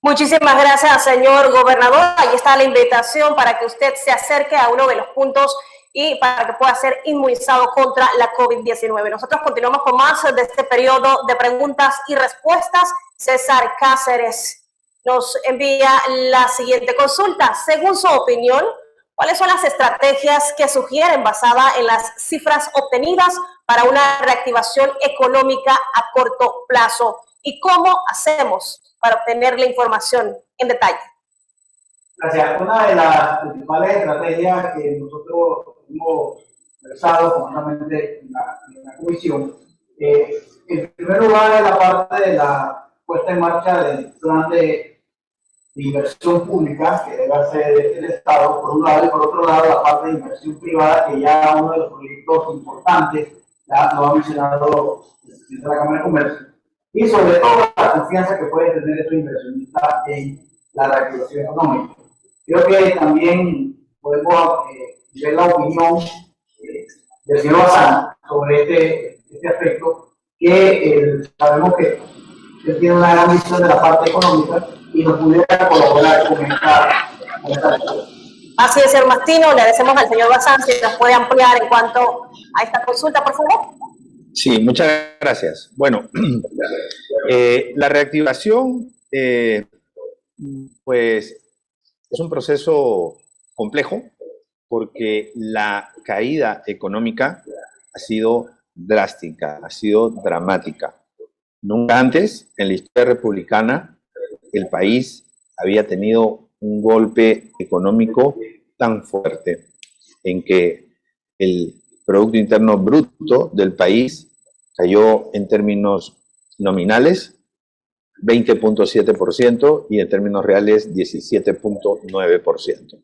Muchísimas gracias, señor gobernador. Ahí está la invitación para que usted se acerque a uno de los puntos y para que pueda ser inmunizado contra la COVID-19. Nosotros continuamos con más de este periodo de preguntas y respuestas. César Cáceres nos envía la siguiente consulta. Según su opinión, ¿cuáles son las estrategias que sugieren basada en las cifras obtenidas para una reactivación económica a corto plazo? ¿Y cómo hacemos para obtener la información en detalle? Gracias. Una de las principales estrategias que nosotros hemos conversado conjuntamente en la comisión, en primer lugar, es la parte de la puesta en marcha del plan de inversión pública que debe hacer el Estado, por un lado, y por otro lado, la parte de inversión privada, que ya uno de los proyectos importantes, ya lo ha mencionado el presidente de la Cámara de Comercio, y sobre todo la confianza que puede tener estos inversionistas en la reactivación económica. Creo que también podemos ver la opinión del señor Bazán sobre este aspecto, que sabemos que él tiene una gran visión de la parte económica y nos pudiera colaborar con esta actividad. Así es, señor Mastino. Le agradecemos al señor Bazán si nos puede ampliar en cuanto a esta consulta, por favor. Sí, muchas gracias. Bueno, la reactivación, pues, es un proceso complejo porque la caída económica ha sido drástica, ha sido dramática. Nunca antes, en la historia republicana, el país había tenido un golpe económico tan fuerte en que el Producto Interno Bruto del país cayó en términos nominales 20.7% y en términos reales 17.9%.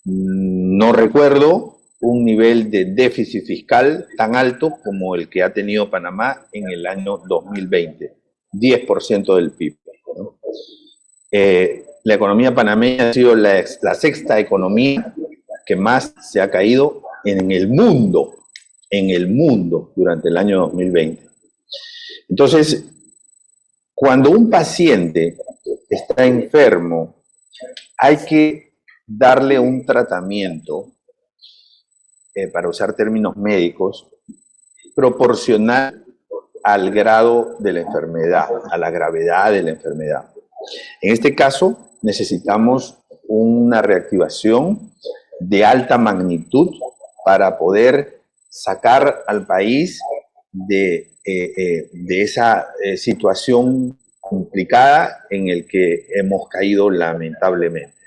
No recuerdo un nivel de déficit fiscal tan alto como el que ha tenido Panamá en el año 2020, 10% del PIB, ¿no? La economía panameña ha sido la sexta economía que más se ha caído en el mundo durante el año 2020. Entonces, cuando un paciente está enfermo, hay que darle un tratamiento, para usar términos médicos, proporcional al grado de la enfermedad, a la gravedad de la enfermedad. En este caso, necesitamos una reactivación de alta magnitud para poder sacar al país de de esa situación complicada en el que hemos caído lamentablemente.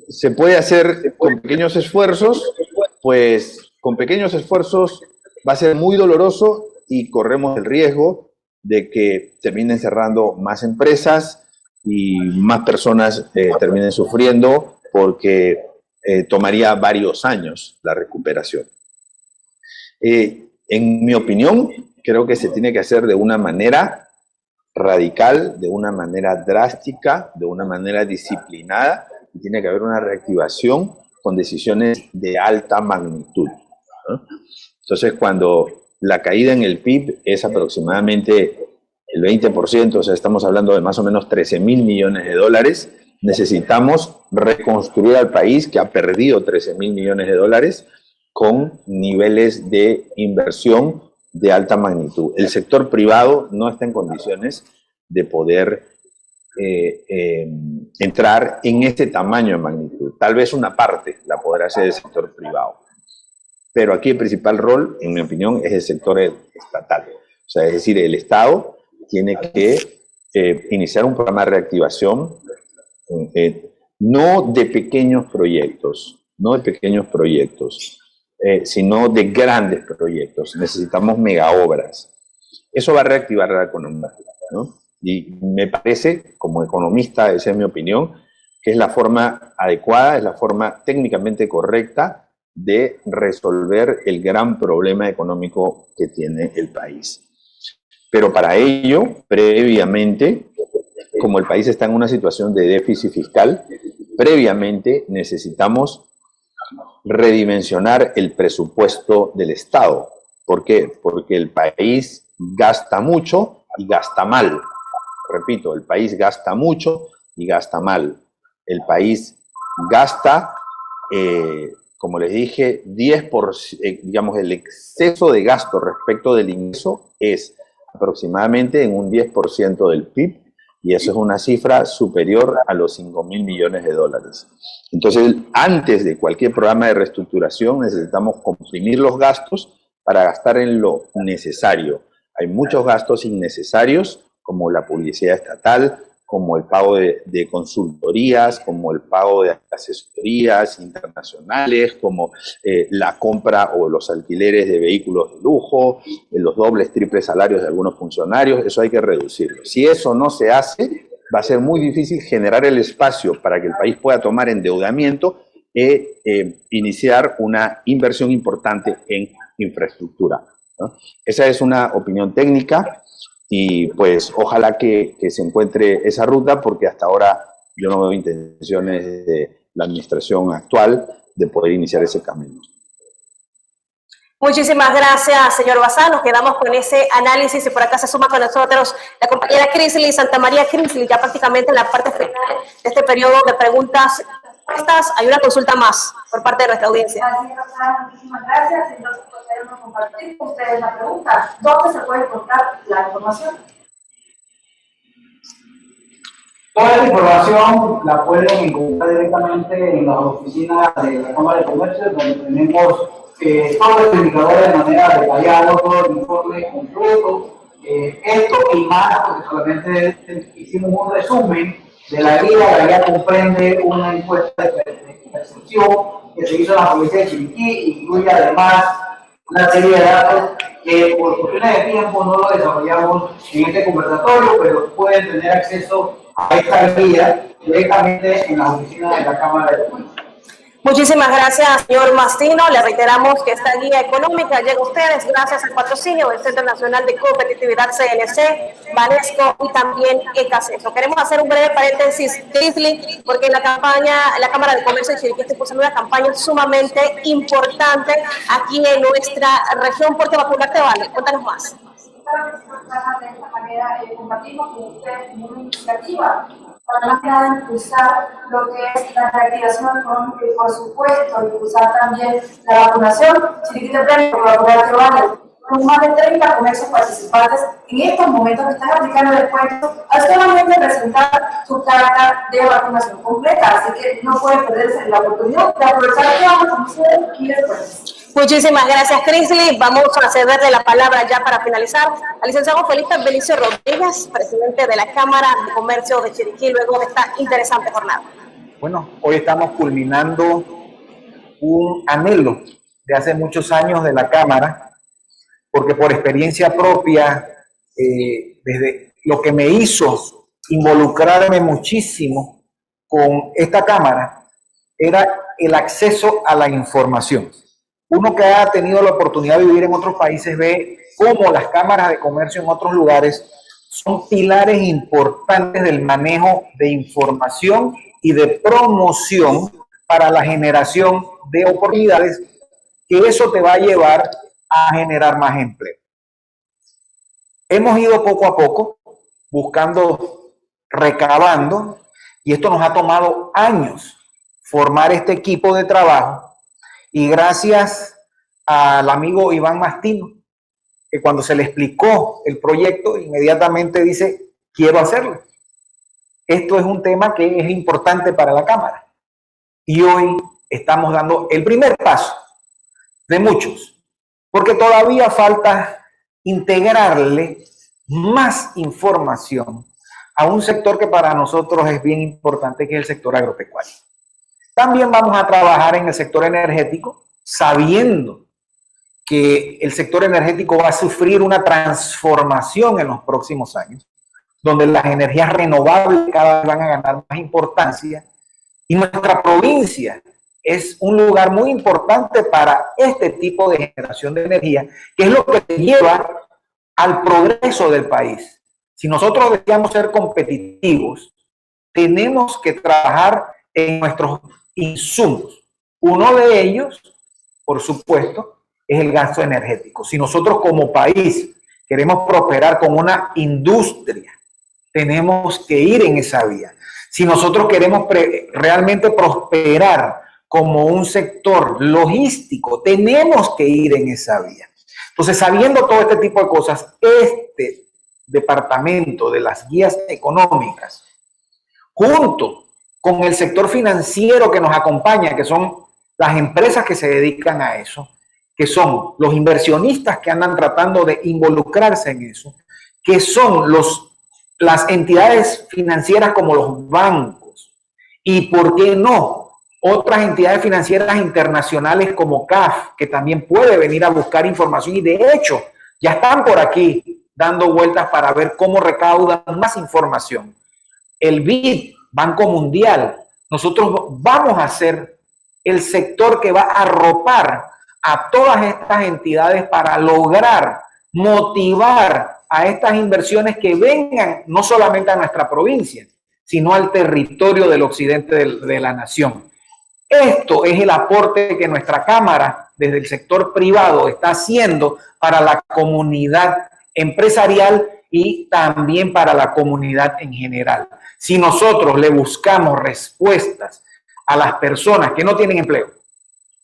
¿Se puede hacer con pequeños esfuerzos? Pues con pequeños esfuerzos va a ser muy doloroso y corremos el riesgo de que terminen cerrando más empresas y más personas terminen sufriendo porque tomaría varios años la recuperación. En mi opinión, creo que se tiene que hacer de una manera radical, de una manera drástica, de una manera disciplinada, y tiene que haber una reactivación con decisiones de alta magnitud, ¿no? Entonces, cuando la caída en el PIB es aproximadamente el 20%, o sea, estamos hablando de más o menos 13.000 millones de dólares, necesitamos reconstruir al país que ha perdido 13.000 millones de dólares con niveles de inversión de alta magnitud. El sector privado no está en condiciones de poder entrar en este tamaño de magnitud. Tal vez una parte la podrá hacer el sector privado. Pero aquí el principal rol, en mi opinión, es el sector estatal. O sea, es decir, el Estado tiene que iniciar un programa de reactivación, no de pequeños proyectos, sino de grandes proyectos. Necesitamos megaobras. Eso va a reactivar la economía, ¿no? Y me parece, como economista, esa es mi opinión, que es la forma adecuada, es la forma técnicamente correcta de resolver el gran problema económico que tiene el país. Pero para ello, previamente, como el país está en una situación de déficit fiscal, previamente necesitamos redimensionar el presupuesto del Estado. ¿Por qué? Porque el país gasta mucho y gasta mal. Repito, el país gasta mucho y gasta mal. El país gasta, como les dije, 10%, digamos, el exceso de gasto respecto del ingreso es aproximadamente en un 10% del PIB, y eso es una cifra superior a los 5.000 millones de dólares. Entonces, antes de cualquier programa de reestructuración, necesitamos comprimir los gastos para gastar en lo necesario. Hay muchos gastos innecesarios, como la publicidad estatal, como el pago de consultorías, como el pago de asesorías internacionales, como la compra o los alquileres de vehículos de lujo, los dobles, triples salarios de algunos funcionarios. Eso hay que reducirlo. Si eso no se hace, va a ser muy difícil generar el espacio para que el país pueda tomar endeudamiento e iniciar una inversión importante en infraestructura, ¿no? Esa es una opinión técnica. Y pues ojalá que se encuentre esa ruta, porque hasta ahora yo no veo intenciones de la administración actual de poder iniciar ese camino. Muchísimas gracias, señor Bazán. Nos quedamos con ese análisis y por acá se suma con nosotros la compañera Crisley Santamaría. Crisley, ya prácticamente en la parte final de este periodo de preguntas. Hay una consulta más por parte de nuestra audiencia. Muchísimas gracias. Entonces, podemos compartir con ustedes la pregunta. ¿Dónde se puede encontrar la información? Toda la información la pueden encontrar directamente en las oficinas de la Cámara de Comercio, donde tenemos todos los indicadores de manera detallada, todo el informe completo. Esto y más, porque solamente hicimos un resumen de la guía. La guía comprende una encuesta de percepción que se hizo en la provincia de Chiriquí, incluye además una serie de datos que por cuestiones de tiempo no lo desarrollamos en este conversatorio, pero pueden tener acceso a esta guía directamente en las oficinas de la Cámara de Comercio. Muchísimas gracias, señor Mastino. Le reiteramos que esta guía económica llega a ustedes gracias al patrocinio del Centro Nacional de Competitividad CNC, Banesco y también ECACESO. Queremos hacer un breve paréntesis, Crisley, porque en la Cámara de Comercio de Chiriquí está impulsando una campaña sumamente importante aquí en nuestra región, porque vacunarte vale. Cuéntanos más. Claro que sí, de esta manera compartimos con ustedes una iniciativa para más que nada impulsar lo que es la reactivación económica y, por supuesto, impulsar también la vacunación. Chiriquí te premio por vacunarte vale. con más de 30 comercios participantes en estos momentos que están aplicando descuentos al solamente presentar su carta de vacunación completa. Así que no pueden perderse la oportunidad de aprovechar todas las opciones y descuentos. Muchísimas gracias, Crisley. Vamos a cederle la palabra ya para finalizar al licenciado Felipe Belicio Rodríguez, presidente de la Cámara de Comercio de Chiriquí, luego de esta interesante jornada. Bueno, hoy estamos culminando un anhelo de hace muchos años de la Cámara, porque por experiencia propia, desde lo que me hizo involucrarme muchísimo con esta Cámara, era el acceso a la información. Uno que ha tenido la oportunidad de vivir en otros países ve cómo las cámaras de comercio en otros lugares son pilares importantes del manejo de información y de promoción para la generación de oportunidades, que eso te va a llevar a generar más empleo. Hemos ido poco a poco buscando, recabando, y esto nos ha tomado años formar este equipo de trabajo, y gracias al amigo Iván Mastino, que cuando se le explicó el proyecto, inmediatamente dice, quiero hacerlo. Esto es un tema que es importante para la Cámara. Y hoy estamos dando el primer paso de muchos, porque todavía falta integrarle más información a un sector que para nosotros es bien importante, que es el sector agropecuario. También vamos a trabajar en el sector energético, sabiendo que el sector energético va a sufrir una transformación en los próximos años, donde las energías renovables cada vez van a ganar más importancia, y nuestra provincia es un lugar muy importante para este tipo de generación de energía, que es lo que te lleva al progreso del país. Si nosotros deseamos ser competitivos, tenemos que trabajar en nuestros insumos. Uno de ellos, por supuesto, es el gasto energético. Si nosotros como país queremos prosperar con una industria, tenemos que ir en esa vía. Si nosotros queremos realmente prosperar como un sector logístico, tenemos que ir en esa vía. Entonces, sabiendo todo este tipo de cosas, este departamento de las guías económicas, junto con el sector financiero que nos acompaña, que son las empresas que se dedican a eso, que son los inversionistas que andan tratando de involucrarse en eso, que son las entidades financieras como los bancos, y por qué no, otras entidades financieras internacionales como CAF, que también puede venir a buscar información, y de hecho ya están por aquí dando vueltas para ver cómo recaudan más información. El BID, Banco Mundial, nosotros vamos a ser el sector que va a arropar a todas estas entidades para lograr motivar a estas inversiones que vengan no solamente a nuestra provincia, sino al territorio del occidente de la nación. Esto es el aporte que nuestra Cámara, desde el sector privado, está haciendo para la comunidad empresarial y también para la comunidad en general. Si nosotros le buscamos respuestas a las personas que no tienen empleo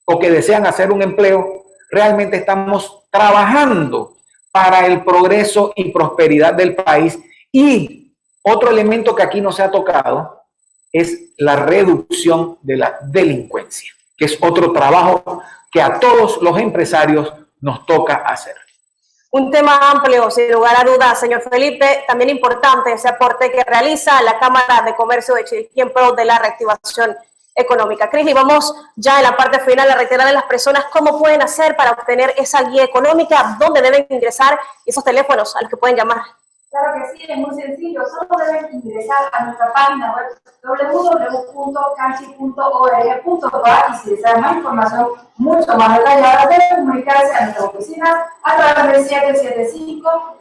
o que desean hacer un empleo, realmente estamos trabajando para el progreso y prosperidad del país. Y otro elemento que aquí no se ha tocado es la reducción de la delincuencia, que es otro trabajo que a todos los empresarios nos toca hacer. Un tema amplio, sin lugar a dudas, señor Felipe. También importante ese aporte que realiza la Cámara de Comercio de Chiriquí en pro de la reactivación económica. Crisley, vamos ya en la parte final a reiterar a las personas cómo pueden hacer para obtener esa guía económica, dónde deben ingresar y esos teléfonos a los que pueden llamar. Claro que sí, es muy sencillo. Solo deben ingresar a nuestra página web www.canchi.org.pa, y si desean más información mucho más detallada, deben comunicarse a nuestra oficina a través del 775